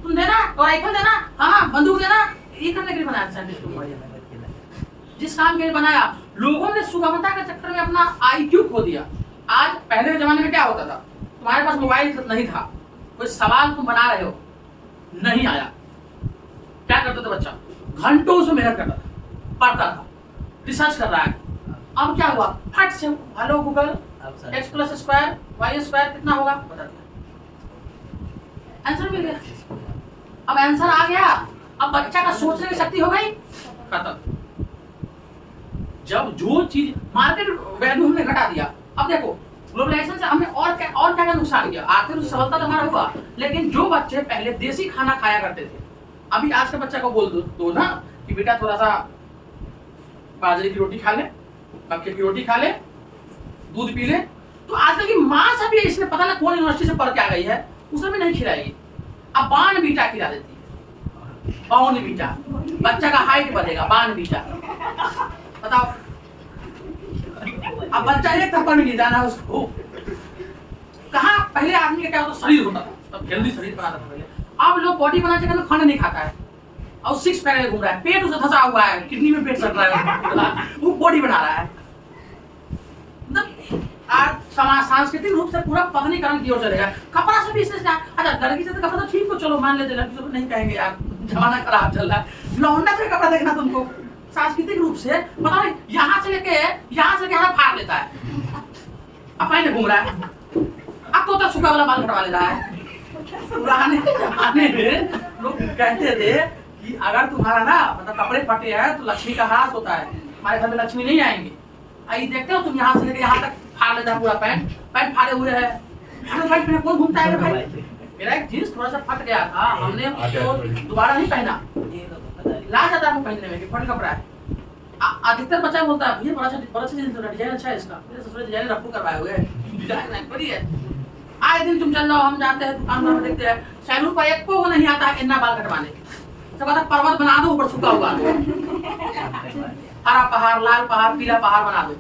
तुम देना, और राइफल देना, हाँ बंदूक देना, ये करने के लिए बनाया साइंटिस्ट लोग। जिस काम के लिए बनाया, लोगों ने सुगमता के चक्कर में अपना IQ खो दिया। आज पहले के जमाने में क्या होता था? तुम्हारे पास मोबाइल नहीं था, कोई सवाल तुम बना रहे हो, नहीं आया, क्या करता था बच्चा? घंटों उसमें मेहनत करता था, पढ़ता था, रिसर्च कर रहा है। अब क्या हुआ? फट से hello Google, x + square y square कितना होगा बता दिया, आंसर मिल गया। अब आंसर आ गया, अब बच्चा का सोचने की शक्ति हो गई खत्म। जब जो चीज मार्केट वैल्यू हमने घटा दिया, अब देखो ग्लोबलाइजेशन से हमें और क्या नुकसान किया। आर्थिक सफलता तो हमारा हुआ, लेकिन जो बच्चे पहले देसी खाना खाया करते थे, अभी आज के बच्चा को बोल दो ना कि बेटा थोड़ा सा बाजरे की रोटी खा ले, मक्के की रोटी खा ले, दूध पी ले, तो आजकल की माँ सब भी इसने पता ना कौन यूनिवर्सिटी से पढ़ के आ गई है, उसे भी नहीं खिलाएगी। अब बान बीटा खिला देती है, बाउन बीटा, बच्चा का हाइट बढ़ेगा, बान बीटा। बताओ, अब बच्चा एक थप्पड़ में गिर जाना उसको। कहाँ पहले आदमी का क्या होता, शरीर होता था, तब जल्दी शरीर बनाता था पहले। अब लोग बॉडी बना के खाना नहीं खाता है और सिक्स पैक में घूम रहा है, पेट उसे धंसा हुआ है, किडनी में पेट सड़ रहा है, वो बॉडी बना रहा है। आज समाज सांस्कृतिक रूप से पूरा पतनीकरण की ओर चलेगा। कपड़ा से भी इससे अच्छा, लड़की से तो कपड़ा तो ठीक हो, चलो मान लेते, लड़की से नहीं कहेंगे यार, जमाना खराब चल रहा है, लौंडा से कपड़ा देखना तुमको सांस्कृतिक रूप से पता नहीं, यहाँ से लेके यहाँ फाड़ लेता है, अब पहले घूम रहा है, अब तो सूखा वाला बाल कटवा ले रहा है। पुराने जमाने में लोग कहते थे कि अगर तुम्हारा ना मतलब कपड़े फटे हैं तो लक्ष्मी का हाथ होता है, हमारे घर में लक्ष्मी नहीं आएंगे। आई देखते हो तुम, यहाँ से लेके यहाँ तक फाड़ लेता है पूरा पैंट फाड़े हुए है, पैंट में कौन घूमता है भाई? मेरा एक जींस थोड़ा सा फट गया था, हमने उसको दोबारा नहीं पहना, ला जाता है पहनने में, फट कपड़ा है। अधिकतर बच्चा बोलता है भैया बड़ा अच्छा डिजाइन अच्छा है इसका, मेरे ससुर डिजाइन रफ्फू करवाए हुए हैं, डिजाइन बढ़िया है। आए दिन तुम चल रहे हो, हम जाते हैं दुकान में देखते हैं, सैलून पर एक को नहीं आता है इतना बाल कटवाने, सब कहता पर्वत बना दो ऊपर सूखा हुआ, हरा पहाड़, लाल पहाड़, पीला पहाड़ बना दो,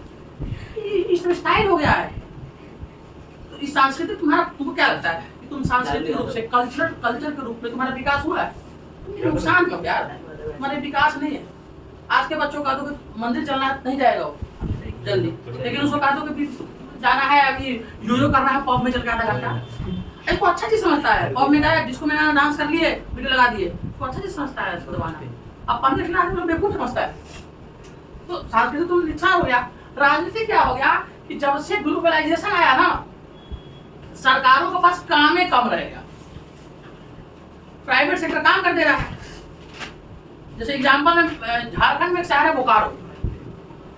इसमें स्टाइल हो गया है। तो इस सांस्कृतिक तुमको क्या लगता है कि तुम सांस्कृतिक रूप से कल्चर के रूप में तुम्हारा विकास हुआ है? नुकसान क्यों यार, तुम्हारे विकास नहीं है। आज के बच्चों का तो मंदिर चलना नहीं जाएगा वो जल्दी, लेकिन उसको कहा दो कि जाना है अभी यूरो करना है, पब में चल के आधा घंटा, इसको अच्छा चीज समझता है। पब में गया, जिसको मैंने डांस कर लिए, वीडियो लगा दिए, उसको अच्छा चीज समझता है इसको दबाना। अब पढ़ने लिखना आदमी बेवकूफ समझता है। तो सांस्कृतिक तुम नुकसान हो गया। राजनीति क्या हो गया कि जब से ग्लोबलाइजेशन आया ना, सरकारों के पास काम ही कम रहेगा, प्राइवेट सेक्टर काम कर दे रहा है। जैसे एग्जाम्पल में झारखंड में एक शहर है बोकारो,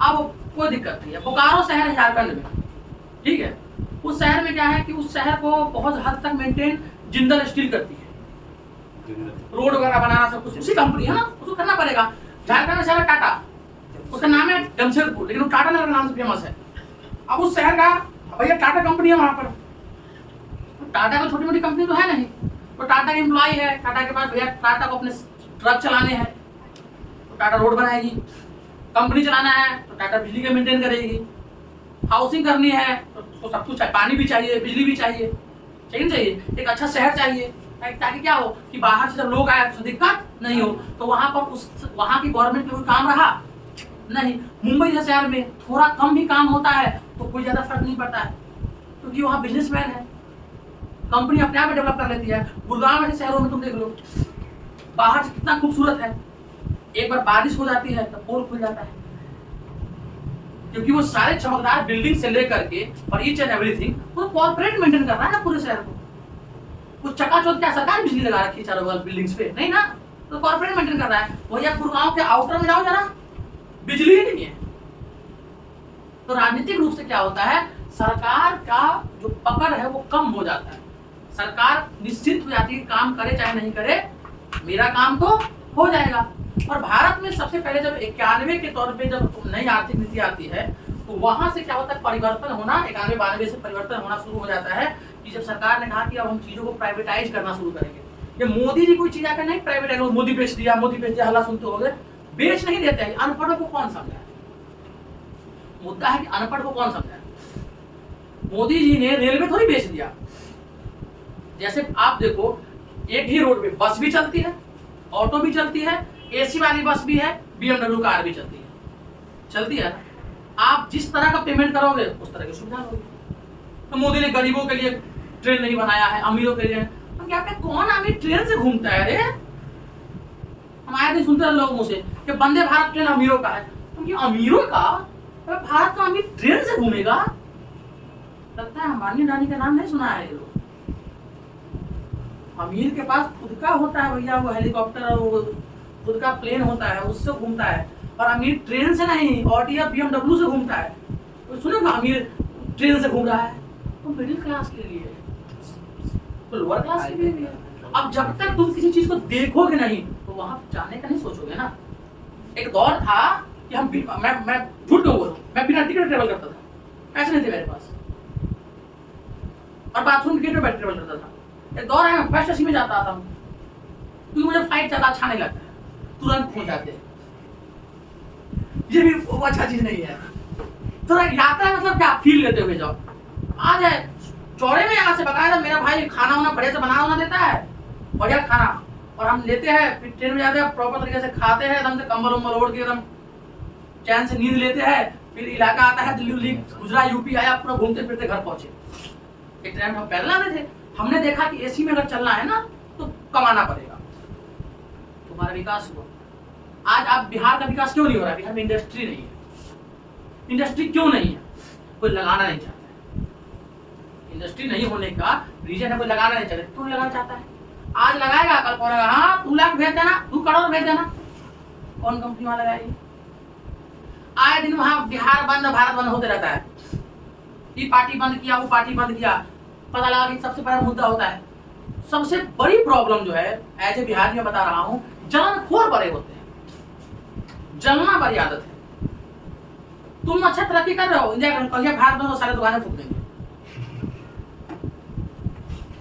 अब कोई दिक्कत नहीं है, बोकारो शहर है झारखंड में, ठीक है। उस शहर में क्या है कि उस शहर को बहुत हद तक मेंटेन जिंदल स्टील करती है, रोड वगैरह बनाना सब कुछ उसी कंपनी है ना, उसको करना पड़ेगा। झारखंड में शहर टाटा, उसका नाम है जमशेदपुर, लेकिन वो टाटा नगर नाम से फेमस है। अब उस शहर का भैया टाटा कंपनी है वहां पर, टाटा को छोटी मोटी कंपनी तो है नहीं, तो टाटा के एम्प्लॉय है, टाटा के पास भैया टाटा को अपने ट्रक चलाने हैं तो टाटा रोड बनाएगी, कंपनी चलाना है तो टाटा बिजली के मेंटेन करेगी, हाउसिंग करनी है तो उसको सब कुछ चाहिए, पानी भी चाहिए, बिजली भी चाहिए, चाहिए एक अच्छा शहर चाहिए, ताकि क्या हो कि बाहर से जब लोग आए तो दिक्कत नहीं हो। तो वहां पर वहां की गवर्नमेंट में कोई काम रहा नहीं। मुंबई जैसे शहर में थोड़ा कम भी काम होता है तो कोई ज्यादा फर्क नहीं पड़ता है, क्योंकि वहाँ बिजनेसमैन है, कंपनी अपने आप में डेवलप कर लेती है। गुड़गांव जैसे शहरों में तुम देख लो, बाहर से कितना खूबसूरत है, एक बार बारिश हो जाती है तो पोल खुल जाता है, क्योंकि वो सारे चमकदार बिल्डिंग से लेकर के और ईच एंड एवरीथिंग वो कॉर्पोरेट मेंटेन कर रहा है ना पूरे शहर को। वो चकाचौंध क्या सरकार बिजली लगा रखी है चारों बगल बिल्डिंग्स पे, नहीं ना, तो कॉर्पोरेट मेंटेन कर रहा है। वही आप गुड़गांव के आउटर में जाओ जरा, बिजली ही नहीं है। तो राजनीतिक रूप से क्या होता है, सरकार का जो पकड़ है वो कम हो जाता है, सरकार निश्चित हो जाती है काम करे चाहे नहीं करे, मेरा काम तो हो जाएगा। और भारत में सबसे पहले जब 91 के तौर पे जब नई आर्थिक नीति आती है तो वहां से क्या होता है, परिवर्तन होना 91-92 से परिवर्तन होना शुरू हो जाता है कि जब सरकार ने कहा कि अब हम चीजों को प्राइवेटाइज करना शुरू करेंगे। ये मोदी जी कोई चीज आकर नहीं प्राइवेटाइज, मोदी बेच दिया, हल्ला सुनते हो गए, बेच नहीं देते हैं। अनपढ़ों को कौन समझाए, मुद्दा है कि अनपढ़ को कौन समझाए। मोदी जी ने रेलवे थोड़ी बेच दिया। जैसे आप देखो एक ही रोड पे बस भी चलती है, ऑटो भी चलती है, एसी वाली बस भी है, BMW कार भी चलती है। आप जिस तरह का पेमेंट करोगे उस तरह की सुविधा होगी। तो मोदी ने गरीबों के लिए ट्रेन नहीं बनाया है, अमीरों के लिए। तो क्या कौन अमीर ट्रेन से घूमता है रे? हमारे दिन सुनते हैं लोग मुझसे कि वंदे भारत ट्रेन अमीरों का है। तो ये अमीरों का, भारत का अमीर ट्रेन से घूमेगा? लगता है अंबानी अडानी का नाम नहीं सुना है ये लोग। अमीर के पास खुद का होता है भैया, वो हेलीकॉप्टर, वो खुद का प्लेन होता है, उससे घूमता है। और अमीर ट्रेन से नहीं, ऑडी या BMW से घूमता है। तो सुनो ना, अमीर ट्रेन से घूम रहा है। तो मिडिल क्लास के लिए तो लोअर क्लास के लिए भी है। अब जब तक तुम किसी चीज को देखोगे नहीं तो वहां जाने का नहीं सोचोगे ना। एक दौर था कि मैं झूठ क्यों बोलूं, मैं बिना टिकट ट्रेवल करता था, पैसे नहीं थे मेरे पास, और बाथरूम गेट पे बैठ ट्रेवल करता था। एक दौर है मैं फर्स्ट एसी में जाता था क्योंकि मुझे फ्लाइट ज्यादा अच्छा नहीं लगता है, तुरंत पहुंच जाते हैं। ये भी वो अच्छा चीज नहीं है। थोड़ा यात्रा मतलब क्या फील लेते हुए जाओ। आ जाए चौड़े में यहाँ से बकायदा मेरा भाई खाना वाना बढ़िया से बना देता है, बढ़िया खाना, और हम लेते हैं, फिर ट्रेन में जाते हैं, प्रॉपर तरीके से खाते हैं, एकदम से कंबल उम्बल ओढ़ के एकदम चैन से नींद लेते हैं। फिर इलाका आता है दिल्ली गुजरात यूपी आया, पूरा घूमते फिरते घर पहुंचे। एक टाइम हम पैदल आते थे, हमने देखा कि एसी में अगर चलना है ना तो कमाना पड़ेगा, तुम्हारा विकास हुआ। आज आप बिहार का विकास क्यों नहीं हो रहा है? बिहार में इंडस्ट्री नहीं है। इंडस्ट्री क्यों नहीं है? कोई लगाना नहीं चाहता है। इंडस्ट्री नहीं होने का रीजन है कोई लगाना नहीं चाहता। क्यों लगाना चाहता है? आज लगाएगा, कल कौन लगाएगा? हाँ 2 लाख भेज देना, 2 करोड़ भेज देना, कौन कंपनी वहां लगाएगी? आए दिन वहां बिहार बंद भारत बंद होते रहता है, ये पार्टी बंद किया, वो पार्टी बंद किया। पता लगा कि सबसे बड़ा मुद्दा होता है, सबसे बड़ी प्रॉब्लम जो है एज ए बिहारी में बता रहा हूं, जलनखोर बड़े होते हैं, जलना बड़ी आदत है। तुम अच्छा तरक्की कर रहे हो, इंडिया कहिए भारत में तो सारे दुकानें फूक देंगे,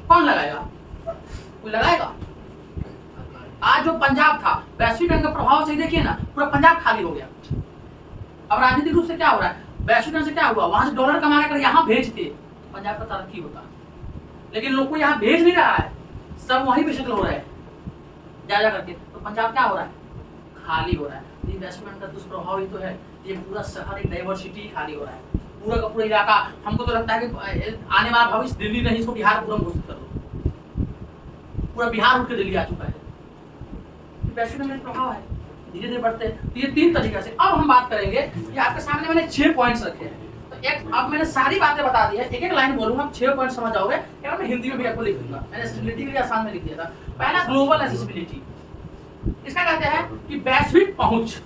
कौन लगाएगा? कोई लगाएगा? आज जो पंजाब था, वैश्विक का प्रभाव से देखिए ना, पूरा पंजाब खाली हो गया। अब राजनीतिक रूप से क्या हो रहा है? वैश्विक से क्या हुआ? वहां से डॉलर कमा कर यहाँ भेजते, पंजाब का तरक्की होता, लेकिन लोग को यहाँ भेज नहीं रहा है, सब वहीं पे सेटल हो रहे हैं जा करके। तो पंजाब क्या हो रहा है? खाली हो रहा है। इन्वेस्टमेंट का दुष्प्रभाव ही तो है, ये पूरा शहर एक डाइवर्सिटी खाली हो रहा है, पूरा का पूरा इलाका। हमको तो लगता है कि आने वाला भविष्य दिल्ली नहीं, इसको बिहार पूरा घोषित कर दो, पूरा बिहार उठ के दिल्ली आ चुका है। इन्वेस्टमेंट में प्रभाव है, धीरे धीरे बढ़ते हैं। तो ये 3 तरीके से। अब हम बात करेंगे कि आपके सामने मैंने 6 पॉइंट्स रखे हैं। तो एक अब मैंने सारी बातें बता दी है, एक एक लाइन बोलूंगा, आप 6 पॉइंट समझ जाओगे। यार मैं हिंदी में भी आपको लिख दूंगा, मैंने एक्सेसिबिलिटी के लिए आसान में लिख दिया था। पहला ग्लोबल एक्सेसिबिलिटी, इसका कहते हैं कि वैश्विक पहुंच।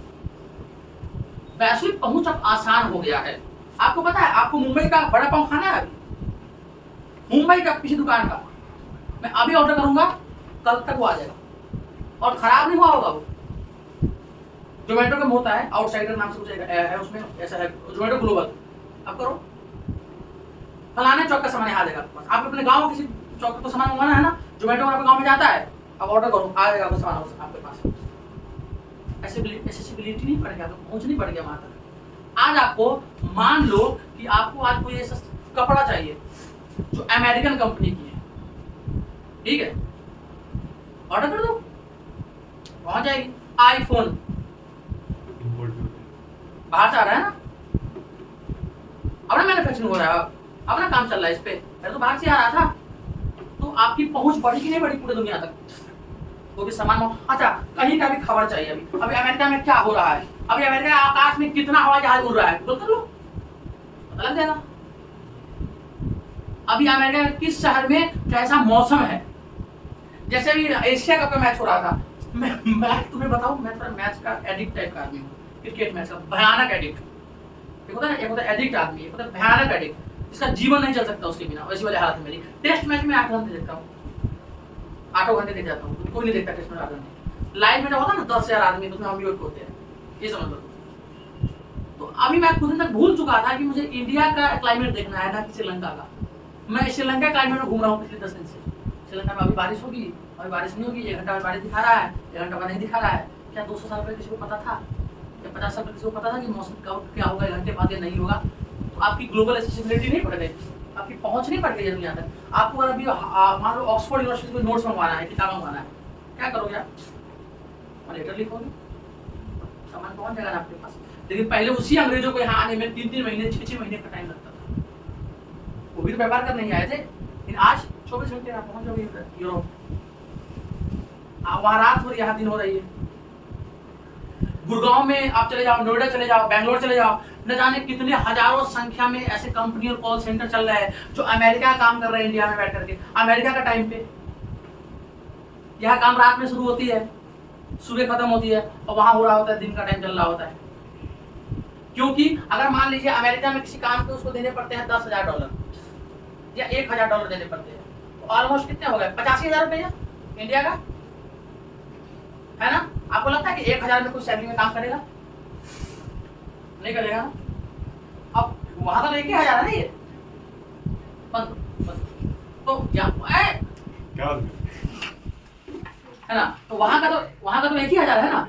वैश्विक पहुंच अब आसान हो गया है। आपको पता है, आपको मुंबई का बड़ा पाव खाना है? अभी मुंबई का किसी दुकान का मैं अभी ऑर्डर करूंगा, कल तक वो आ जाएगा, और खराब नहीं हुआ होगा। वो जोमेटो का होता है, आउटसाइडर नाम से कुछ है, उसमें ऐसा है जोमेटो ग्लोबल। अब करो, फलाने चौक का सामान आ जाएगा आपके पास। आप अपने गांव किसी चौक का सामान मंगाना है ना, जोमेटो आपके गांव में जाता है, अब ऑर्डर करो, आ जाएगा आपका सामान आपके पास। एक्सेसिबिलिटी नहीं पड़ गया, तो पहुंच नहीं पड़ गया वहां तक। आज आपको मान लो कि आपको आज कोई ऐसा कपड़ा चाहिए जो अमेरिकन कंपनी की है, ठीक है, ऑर्डर कर दो, पहुंच जाएगी। आईफोन बाहर से आ रहा है ना, अपना मैन्युफैक्चरिंग हो रहा है, अपना काम चल रहा है इस पे, पहले तो बाहर से आ रहा था। तो आपकी पहुंच बढ़ी कि नहीं बढ़ी पूरी दुनिया तक? वो भी सामान। अच्छा, कहीं का भी खबर चाहिए, अभी अमेरिका में क्या हो रहा है, अभी अमेरिका आकाश में कितना हवाई जहाज उड़ रहा है, गूगल कर लो, पता लग जाएगा। अभी अमेरिका में किस शहर में कैसा मौसम है। जैसे अभी एशिया कप का मैच हो रहा था, मैं तुम्हें बताऊं, मैं थोड़ा मैच का एडिक्ट टाइप का आदमी हूँ, क्रिकेट मैच का भयानक एडिक्ट। एक होता है एडिक्ट आदमी, एक होता है भयानक एडिक्ट, जिसका जीवन नहीं चल सकता उसके बिना, वैसी वाले हालत है मेरी। टेस्ट मैच में 8 घंटे देखता हूँ, 8 घंटे देख जाता हूँ, कोई नहीं देखता टेस्ट मैच 8 घंटे। लाइव में जब होता है ना 10,000 आदमी, उसमें हम भी होते हैं, ये समझ लो। तो अभी मैं कुछ दिन तक भूल चुका था कि मुझे इंडिया का क्लाइमेट देखना है, ना कि श्रीलंका का। मैं श्रीलंका क्लाइमेट में घूम रहा हूँ पिछले 10 दिन से। श्रीलंका में अभी बारिश होगी, अभी बारिश नहीं होगी, 1 घंटा में बारिश दिखा रहा है, 1 घंटा में नहीं दिखा रहा है। क्या 200 साल पहले किसी को पता था, या 50 साल पहले किसी को पता था कि मौसम क्या होगा, 1 घंटे बाद या नहीं होगा? तो आपकी ग्लोबल एक्सेसिबिलिटी नहीं बढ़ गई, आपकी पहुंच नहीं बढ़ गई दुनिया तक। आपको अगर अभी मान लो ऑक्सफोर्ड यूनिवर्सिटी को नोट्स मंगवाना है, किताब मंगवाना है, क्या करोगे आप? लेटर लिखोगे, सामान पहुंच जाएगा ना आपके पास। लेकिन पहले उसी अंग्रेजों को यहाँ आने में 3-3 महीने 6-6 महीने का टाइम लगता था। वो भी तो व्यापार करने ही आए थे, लेकिन आज 24 घंटे आप पहुंच जाओगे यूरोप। वहां रात हो रही है, यहाँ दिन हो रही है। गुड़गांव में आप चले जाओ, नोएडा चले जाओ, बैंगलोर चले जाओ, न जाने कितने हजारों संख्या में ऐसे कंपनी और कॉल सेंटर चल रहे हैं जो अमेरिका काम कर रहे हैं इंडिया में बैठ करके, अमेरिका का टाइम पे। यहाँ काम रात में शुरू होती है, सुबह खत्म होती है, और वहां हो रहा होता है दिन का टाइम चल रहा होता है। क्योंकि अगर मान लीजिए अमेरिका में किसी काम पे उसको देने पड़ते हैं $10,000, या $1000 देने पड़ते हैं। तो ऑलमोस्ट कितने हो गए? 85,000 रुपया इंडिया का, है ना? आपको लगता है कि 1000 में कुछ सैलरी में काम करेगा? नहीं करेगा ना। अब वहां तो 1000 है ना, ये बंद तो क्या है ना, तो वहां का तो 1000 है ना,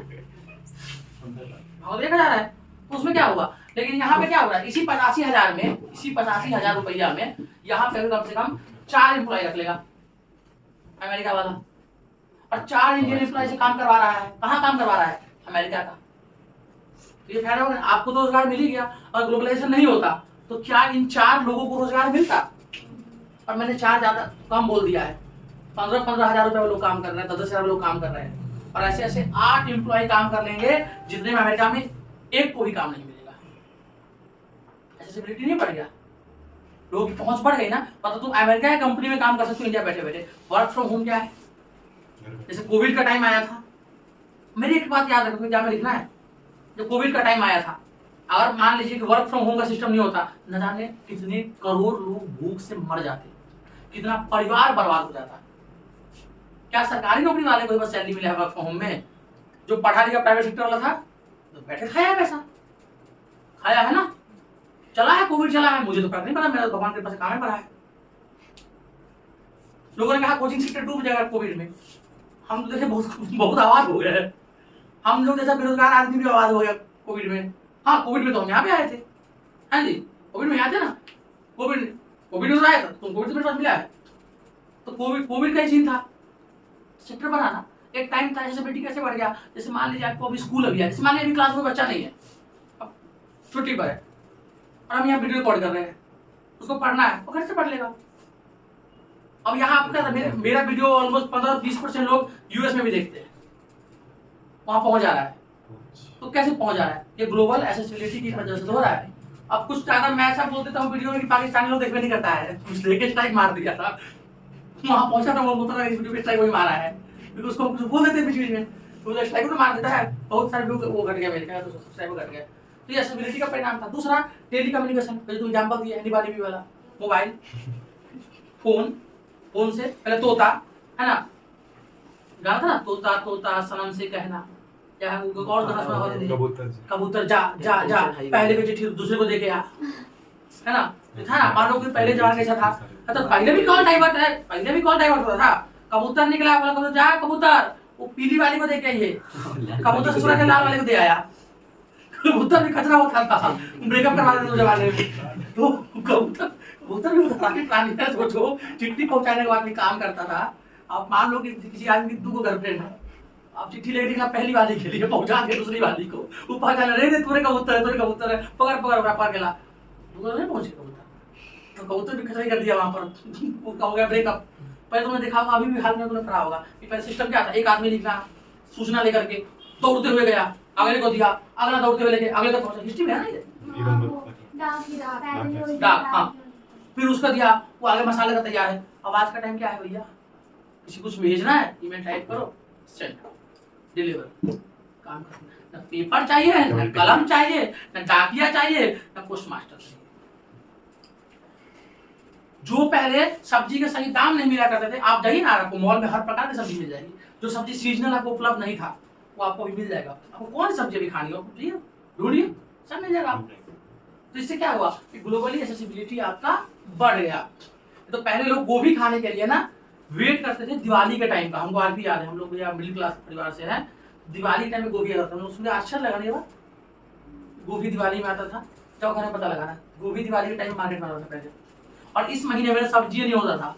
और 1000 है तो उसमें क्या होगा। लेकिन यहाँ पे क्या हो रहा है, इसी 85,000 में, इसी 85,000 रुपया में यहाँ पे कम से कम 4 एम्प्लॉय रख लेगा अमेरिका वाला, और 4 इंडियन एम्प्लॉय से काम करवा रहा है। कहाँ काम करवा रहा है? अमेरिका का। तो ये फायदा होगा, आपको तो रोजगार मिल ही गया। और ग्लोबलाइजेशन नहीं होता तो क्या इन 4 लोगों को रोजगार मिलता? और मैंने 4 ज्यादा कम बोल दिया है। 15-15 हजार रुपए लोग काम कर रहे हैं, 10-10 हजार लोग काम कर रहे हैं, और ऐसे ऐसे 8 एम्प्लॉय काम कर लेंगे जितने में अमेरिका में एक को भी काम नहीं मिलेगा। एक्सेसिबिलिटी नहीं बढ़ गया, लोगों की पहुंच बढ़ गई ना। मतलब तुम अमेरिका की कंपनी में काम कर सकते हो इंडिया बैठे बैठे। वर्क फ्रॉम होम क्या है? जैसे कोविड का टाइम आया था, मेरी एक बात याद रखो, क्या में लिखना है, जब कोविड का टाइम आया था, अगर मान लीजिए कि वर्क फ्रॉम होम का सिस्टम नहीं होता, न जाने कितने करोड़ लोग भूख से मर जाते, कितना परिवार बर्बाद हो जाता। क्या सरकारी नौकरी वाले को बस सैलरी मिला है वर्क फ्रॉम होम में? जो पढ़ा लिखा प्राइवेट सेक्टर वाला था तो बैठे खाया पैसा, खाया है ना, चला है, कोविड चला है। मुझे तो फर्क नहीं पड़ा, मेरा भगवान के पास काम है, पड़ा है। लोगों ने कहा कोचिंग सेक्टर डूब जाएगा कोविड में, हम तो देखे बहुत आवाज हो गया है। हम लोग जैसा बेरोजगार आदमी भी आवाज हो गया कोविड में। हाँ, कोविड में तो हम यहाँ पे आए थे, हाँ जी, कोविड में आए थे ना। कोविड में आया था, तुम कोविड से मेरे पास मिला है, तो कोविड का ही सीन था। सेक्टर बनाना एक टाइम था, एक्सेसिबिलिटी कैसे बढ़ गया। जैसे मान लीजिए आपको अभी स्कूल अभी है, जैसे मान लीजिए अभी क्लास में बच्चा नहीं है, अब छुट्टी पर है, और हम यहाँ वीडियो रिकॉर्ड कर रहे हैं, उसको पढ़ना है, वो घर से पढ़ लेगा। अब यहाँ आपका मेरा वीडियो ऑलमोस्ट 15-20% लोग यूएस में भी देखते हैं, वहां पहुंच जा रहा है। तो कैसे पहुंच जा रहा है? ये ग्लोबल एक्सेसिबिलिटी की वजह से हो रहा है। अब कुछ अगर मैं ऐसा बोल देता हूँ वीडियो में कि पाकिस्तानी लोग देखने नहीं करता है, कुछ देखे स्ट्राइक मार दिया था, वहां पहुंचा था, वो बोलता था इस वीडियो पे स्ट्राइक वही मारा है, क्योंकि उसको कुछ बोल देते हैं बीच में, तो स्ट्राइक तो मार देता है। बहुत सारे व्यू वो घट गया मेरे का, तो सब्सक्राइबर घट गया। तो ये एक्सेसिबिलिटी का परिणाम था। दूसरा टेली कम्युनिकेशन, जो एग्जांपल दिया है वाली भी वाला, मोबाइल फोन से पहले तोता, है ना, गाना था ना, तोता तोता सनम से कहना, क्या है वो और गाना सुना होता है, कबूतर जा जा जा, पहले को चिट्ठी दूसरे को देके आ, है ना, था ना। मान लो कि पहले जमाने कैसा था, तो पहले भी कॉल डाइवर्ट है, पहले भी कॉल डाइवर्ट होता था। कबूतर निकला, बोला कबूतर जा कबूतर, वो पीली वाली को देके आइए, कबूतर ससुरा के लाल वाले को दे आया। कबूतर भी कचरा होता था, ब्रेकअप करवा देते जमाने में। तो कबूतर भी प्राणी है, सोचो चिट्ठी पहुंचाने के बाद भी काम करता था। अब मान लो कि किसी आदमी की 2 गर्लफ्रेंड है, अब चिट्ठी लेके निकला पहली वाली के लिए, पहुंचा के दूसरी वाली को, वो पहुंचाना रे तोरे कबूतर है, पकड़ के ला, दूसरा नहीं पहुंचे कबूतर, तो कबूतर भी खतरे कर दिया वहां पर, उसका हो गया ब्रेकअप। पहले तुमने देखा होगा, अभी भी हाल में तुमने पढ़ा होगा कि पहले सिस्टम क्या था, एक आदमी लिखना, सूचना लेकर के दौड़ते हुए गया, अगले को दिया, अगला दौड़ते हुए लेके अगले तक पहुंचा। हिस्ट्री में है ना ये, डाक, हाँ, फिर उसका दिया, वो आगे मसाले का तैयार है। अब आज का टाइम क्या है भैया, किसी कुछ भेजना है, ईमेल टाइप करो, सेंड, डिलीवर, काम करना। ना पेपर चाहिए, ना कलम चाहिए, ना डाकिया चाहिए, ना पोस्ट मास्टर चाहिए। जो पहले सब्जी के सही दाम नहीं मिला करते थे, आप जाइए ना, आपको मॉल में हर प्रकार की सब्जी मिल जाएगी। जो सब्जी सीजनल आपको उपलब्ध नहीं था, वो आपको भी मिल जाएगा। आपको कौन सी सब्जी भी खानी हो, ढूंढिए, सब मिल जाएगा आपको। तो इससे क्या हुआ कि ग्लोबली एक्सेसिबिलिटी आपका बढ़ गया। तो पहले लोग गोभी खाने के लिए ना वेट करते थे दिवाली के टाइम का, हमको आज भी याद है, हम लोग भैया मिडिल क्लास परिवार से हैं, दिवाली के टाइम में गोभी आता था, उसमें आश्चर्य लगा नहीं, गोभी दिवाली में आता था, जाओ घर में पता लगाना, गोभी दिवाली के टाइम मार्केट में आता था पहले। और इस महीने में सब्जी नहीं होता था,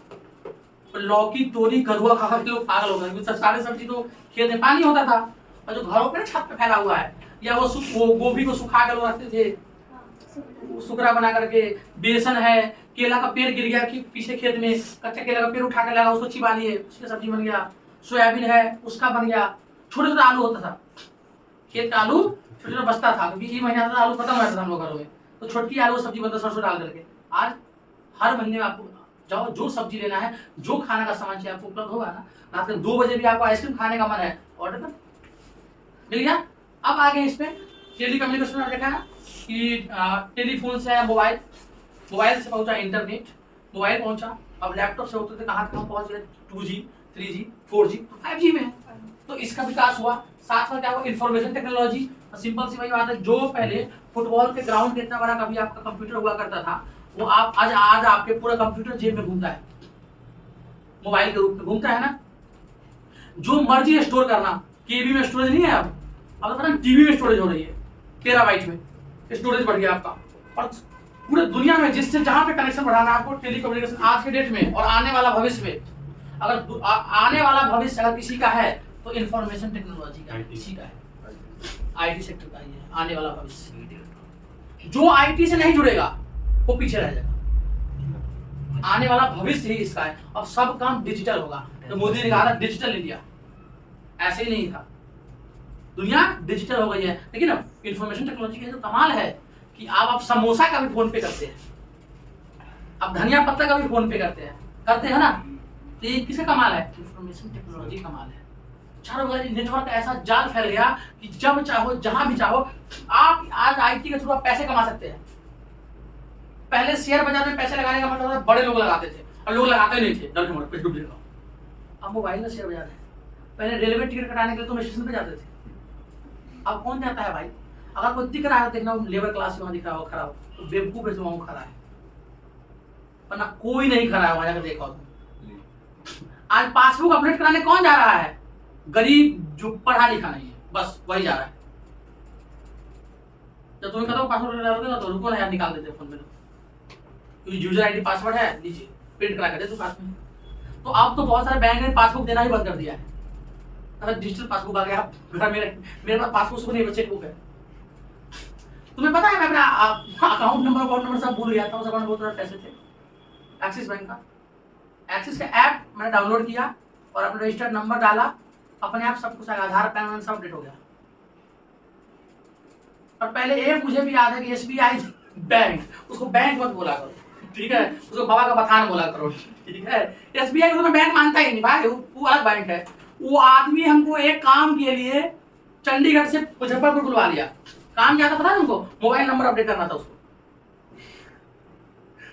तो लौकी तोरी कदुआ खा के लोग पागल हो गए, सारे सब्जी तो खेत में पानी होता था, और जो घरों पे छत पे फैला हुआ है, या वो गोभी को सुखा कर रखते थे, सुकरा बना करके। बेसन है, केला का पेड़ गिर गया कि पीछे खेत में, कच्चा केला का पेड़ उठा के लगा, उसको चिबा लिए, उसकी सब्जी बन गया। सोयाबीन है, उसका बन गया। छोटे छोटे आलू होता था, खेत का आलू छोटा छोटा बचता था, क्योंकि ये महीना था आलू खत्म हो जाता था हम लोग घरों में, तो छोटकी आलू सब्जी बनता, सरसों डाल करके। आज हर महीने में आपको जाओ, जो सब्जी लेना है, जो खाने का सामान चाहिए आपको उपलब्ध होगा ना। रात में 2 बजे भी आपको आइसक्रीम खाने का मन है, ऑर्डर कर, मिल गया। अब आगे इसमें टेली कम्युनिकेशन देखा है कि टेलीफोन से आया मोबाइल, मोबाइल से पहुंचा इंटरनेट, मोबाइल पहुंचा, अब लैपटॉप से होते थे कहाँ पहुंच गए 2G 3G 4G 5G में। तो इसका विकास हुआ। साथ साथ क्या हुआ, इंफॉर्मेशन टेक्नोलॉजी। सिंपल सी वही बात है, जो पहले फुटबॉल के ग्राउंड इतना बड़ा कभी आपका कंप्यूटर हुआ करता था, वो आप आज आपके पूरा कंप्यूटर जेब में घूमता है, मोबाइल के रूप में घूमता है ना। जो मर्जी स्टोर करना, केबी में स्टोरेज नहीं है, अब तो पता टीबी में स्टोरेज हो रही है, टेराबाइट में स्टोरेज बढ़ गया आपका। और पूरे दुनिया में जिससे जहां पे कनेक्शन बढ़ाना है आपको, टेलीकम्युनिकेशन आज के डेट में और आने वाला भविष्य में, अगर आने वाला भविष्य अगर किसी का है तो इंफॉर्मेशन टेक्नोलॉजी का किसी का है, आईटी सेक्टर का ही है आने वाला भविष्य। जो आईटी से नहीं जुड़ेगा वो पीछे रह जाएगा। आने वाला भविष्य ही इसका है। अब सब काम डिजिटल होगा। तो मोदी ने कहा था डिजिटल इंडिया, ऐसे ही नहीं था, दुनिया डिजिटल हो गई है। लेकिन अब इंफॉर्मेशन टेक्नोलॉजी का जो कमाल है कि आप समोसा का भी फोन पे करते हैं, अब धनिया पत्ता का भी फोन पे करते हैं ना। तो ये किसका कमाल है? इंफॉर्मेशन टेक्नोलॉजी कमाल है। चारों बगल नेटवर्क ऐसा जाल फैल गया कि जब चाहो जहां भी चाहो आप आज आईटी के थ्रू आप पैसे कमा सकते हैं। पहले शेयर बाजार में पैसे लगाने का मतलब था बड़े लोग लगाते थे, और लोग लगाते नहीं थे, डर के मारे पैसे डूब जाएगा। अब मोबाइल में शेयर बाजार है। पहले रेलवे टिकट कटाने के लिए तुम स्टेशन पे जाते थे, अब कौन जाता है भाई? अगर कोई दिख रहा है, देखना लेबर क्लास में दिख रहा हो, खड़ा हो, तो बेवकूफ है वहां खड़ा है, वरना कोई नहीं खड़ा है वहां जाकर देखा हो। आज पासबुक अपडेट कराने कौन जा रहा है? गरीब जो पढ़ा लिखा नहीं है, बस वही जा रहा है। जब तुम्हें कहता हूँ पासवर्ड डालोगे ना तो रुको ना यार, निकाल देते फोन में, यूजर आईडी पासवर्ड है नीचे प्रिंट करा कर दे तो पास में। तो अब तो बहुत सारे बैंक ने पासबुक देना ही बंद कर दिया है। अगर डिजिटल पासबुक आ गया घर मेरे पास पासबुक नहीं, चेकबुक है। तुम्हें पता है मैं अपना अकाउंट नंबर सब भूल गया था। उस अकाउंट में बहुत पैसे थे, एक्सिस बैंक का। एक्सिस का ऐप मैंने डाउनलोड किया और अपना रजिस्टर्ड नंबर डाला, अपने आप सब कुछ आधार पैन सब अपडेट हो गया। और पहले ये मुझे भी याद है कि एसबीआई बैंक, उसको बैंक मत बोला करो, ठीक है, उसको बाबा का बथान बोला करो, ठीक है। एसबीआई को तो मैं बैंक मानता ही नहीं भाई, वो अलग बैंक है। वो आदमी हमको एक काम के लिए चंडीगढ़ से मुजफ्फरपुर बुलवा लिया। काम क्या था पता है तुमको? मोबाइल नंबर अपडेट करना था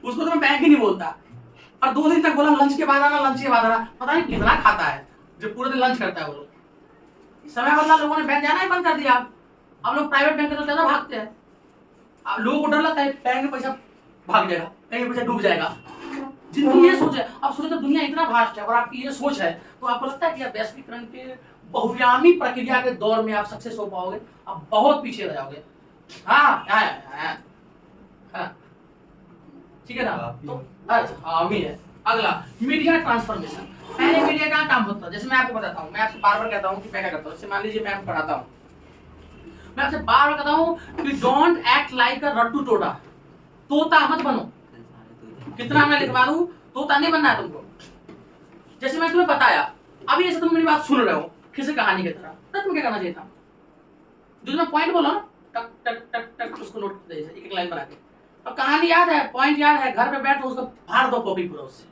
उसको तो मैं बैंक ही नहीं बोलता। और 2 दिन तक बोला लंच के बाद आना, लंच के बाद आना, पता नहीं कितना खाता है जो पूरे दिन लंच करता है वो लोग। समय बदला, लोगों ने बैंक जाना ही बंद कर दिया। अब लोग प्राइवेट बैंक तो ज्यादा भागते हैं। अब लोगों को डर लगता है बैंक में पैसा भाग जाएगा, बैंक में पैसा डूब जाएगा। जिनकी ये सोच है, अब सोचो तो दुनिया इतना भास्ट है और आपकी ये सोच है, तो आपको लगता है कि आप वैश्वीकरण के बहुव्यामी प्रक्रिया के दौर में आप सक्सेस हो पाओगे? आप बहुत पीछे रह जाओगे। हाँ, ठीक है ना। तो अच्छा अभी है अगला, मीडिया ट्रांसफॉर्मेशन। पहले मीडिया का काम होता है, जैसे मैं आपको बताता हूँ, मैं आपसे बार बार कहता हूँ कि मैं क्या करता हूँ। जैसे मान लीजिए मैं आपको पढ़ाता हूँ, मैं आपसे बार बार कहता हूँ कि डोंट एक्ट लाइक अ रट्टू तोता, तोता मत बनो। कितना मैं लिखवा दूं, तोता नहीं बनना है तुमको। जैसे मैं तुम्हें बताया, अभी ऐसे तुम मेरी बात सुन रहे हो किसी कहानी की तरह, तब तुम्हें क्या करना चाहिए था? जो मैं पॉइंट बोला ना, टक टक टक टक उसको नोट कर दे, एक एक लाइन बना के। अब कहानी याद है, पॉइंट याद है, घर पे बैठो उसको फाड़ दो कॉपी पूरा उससे।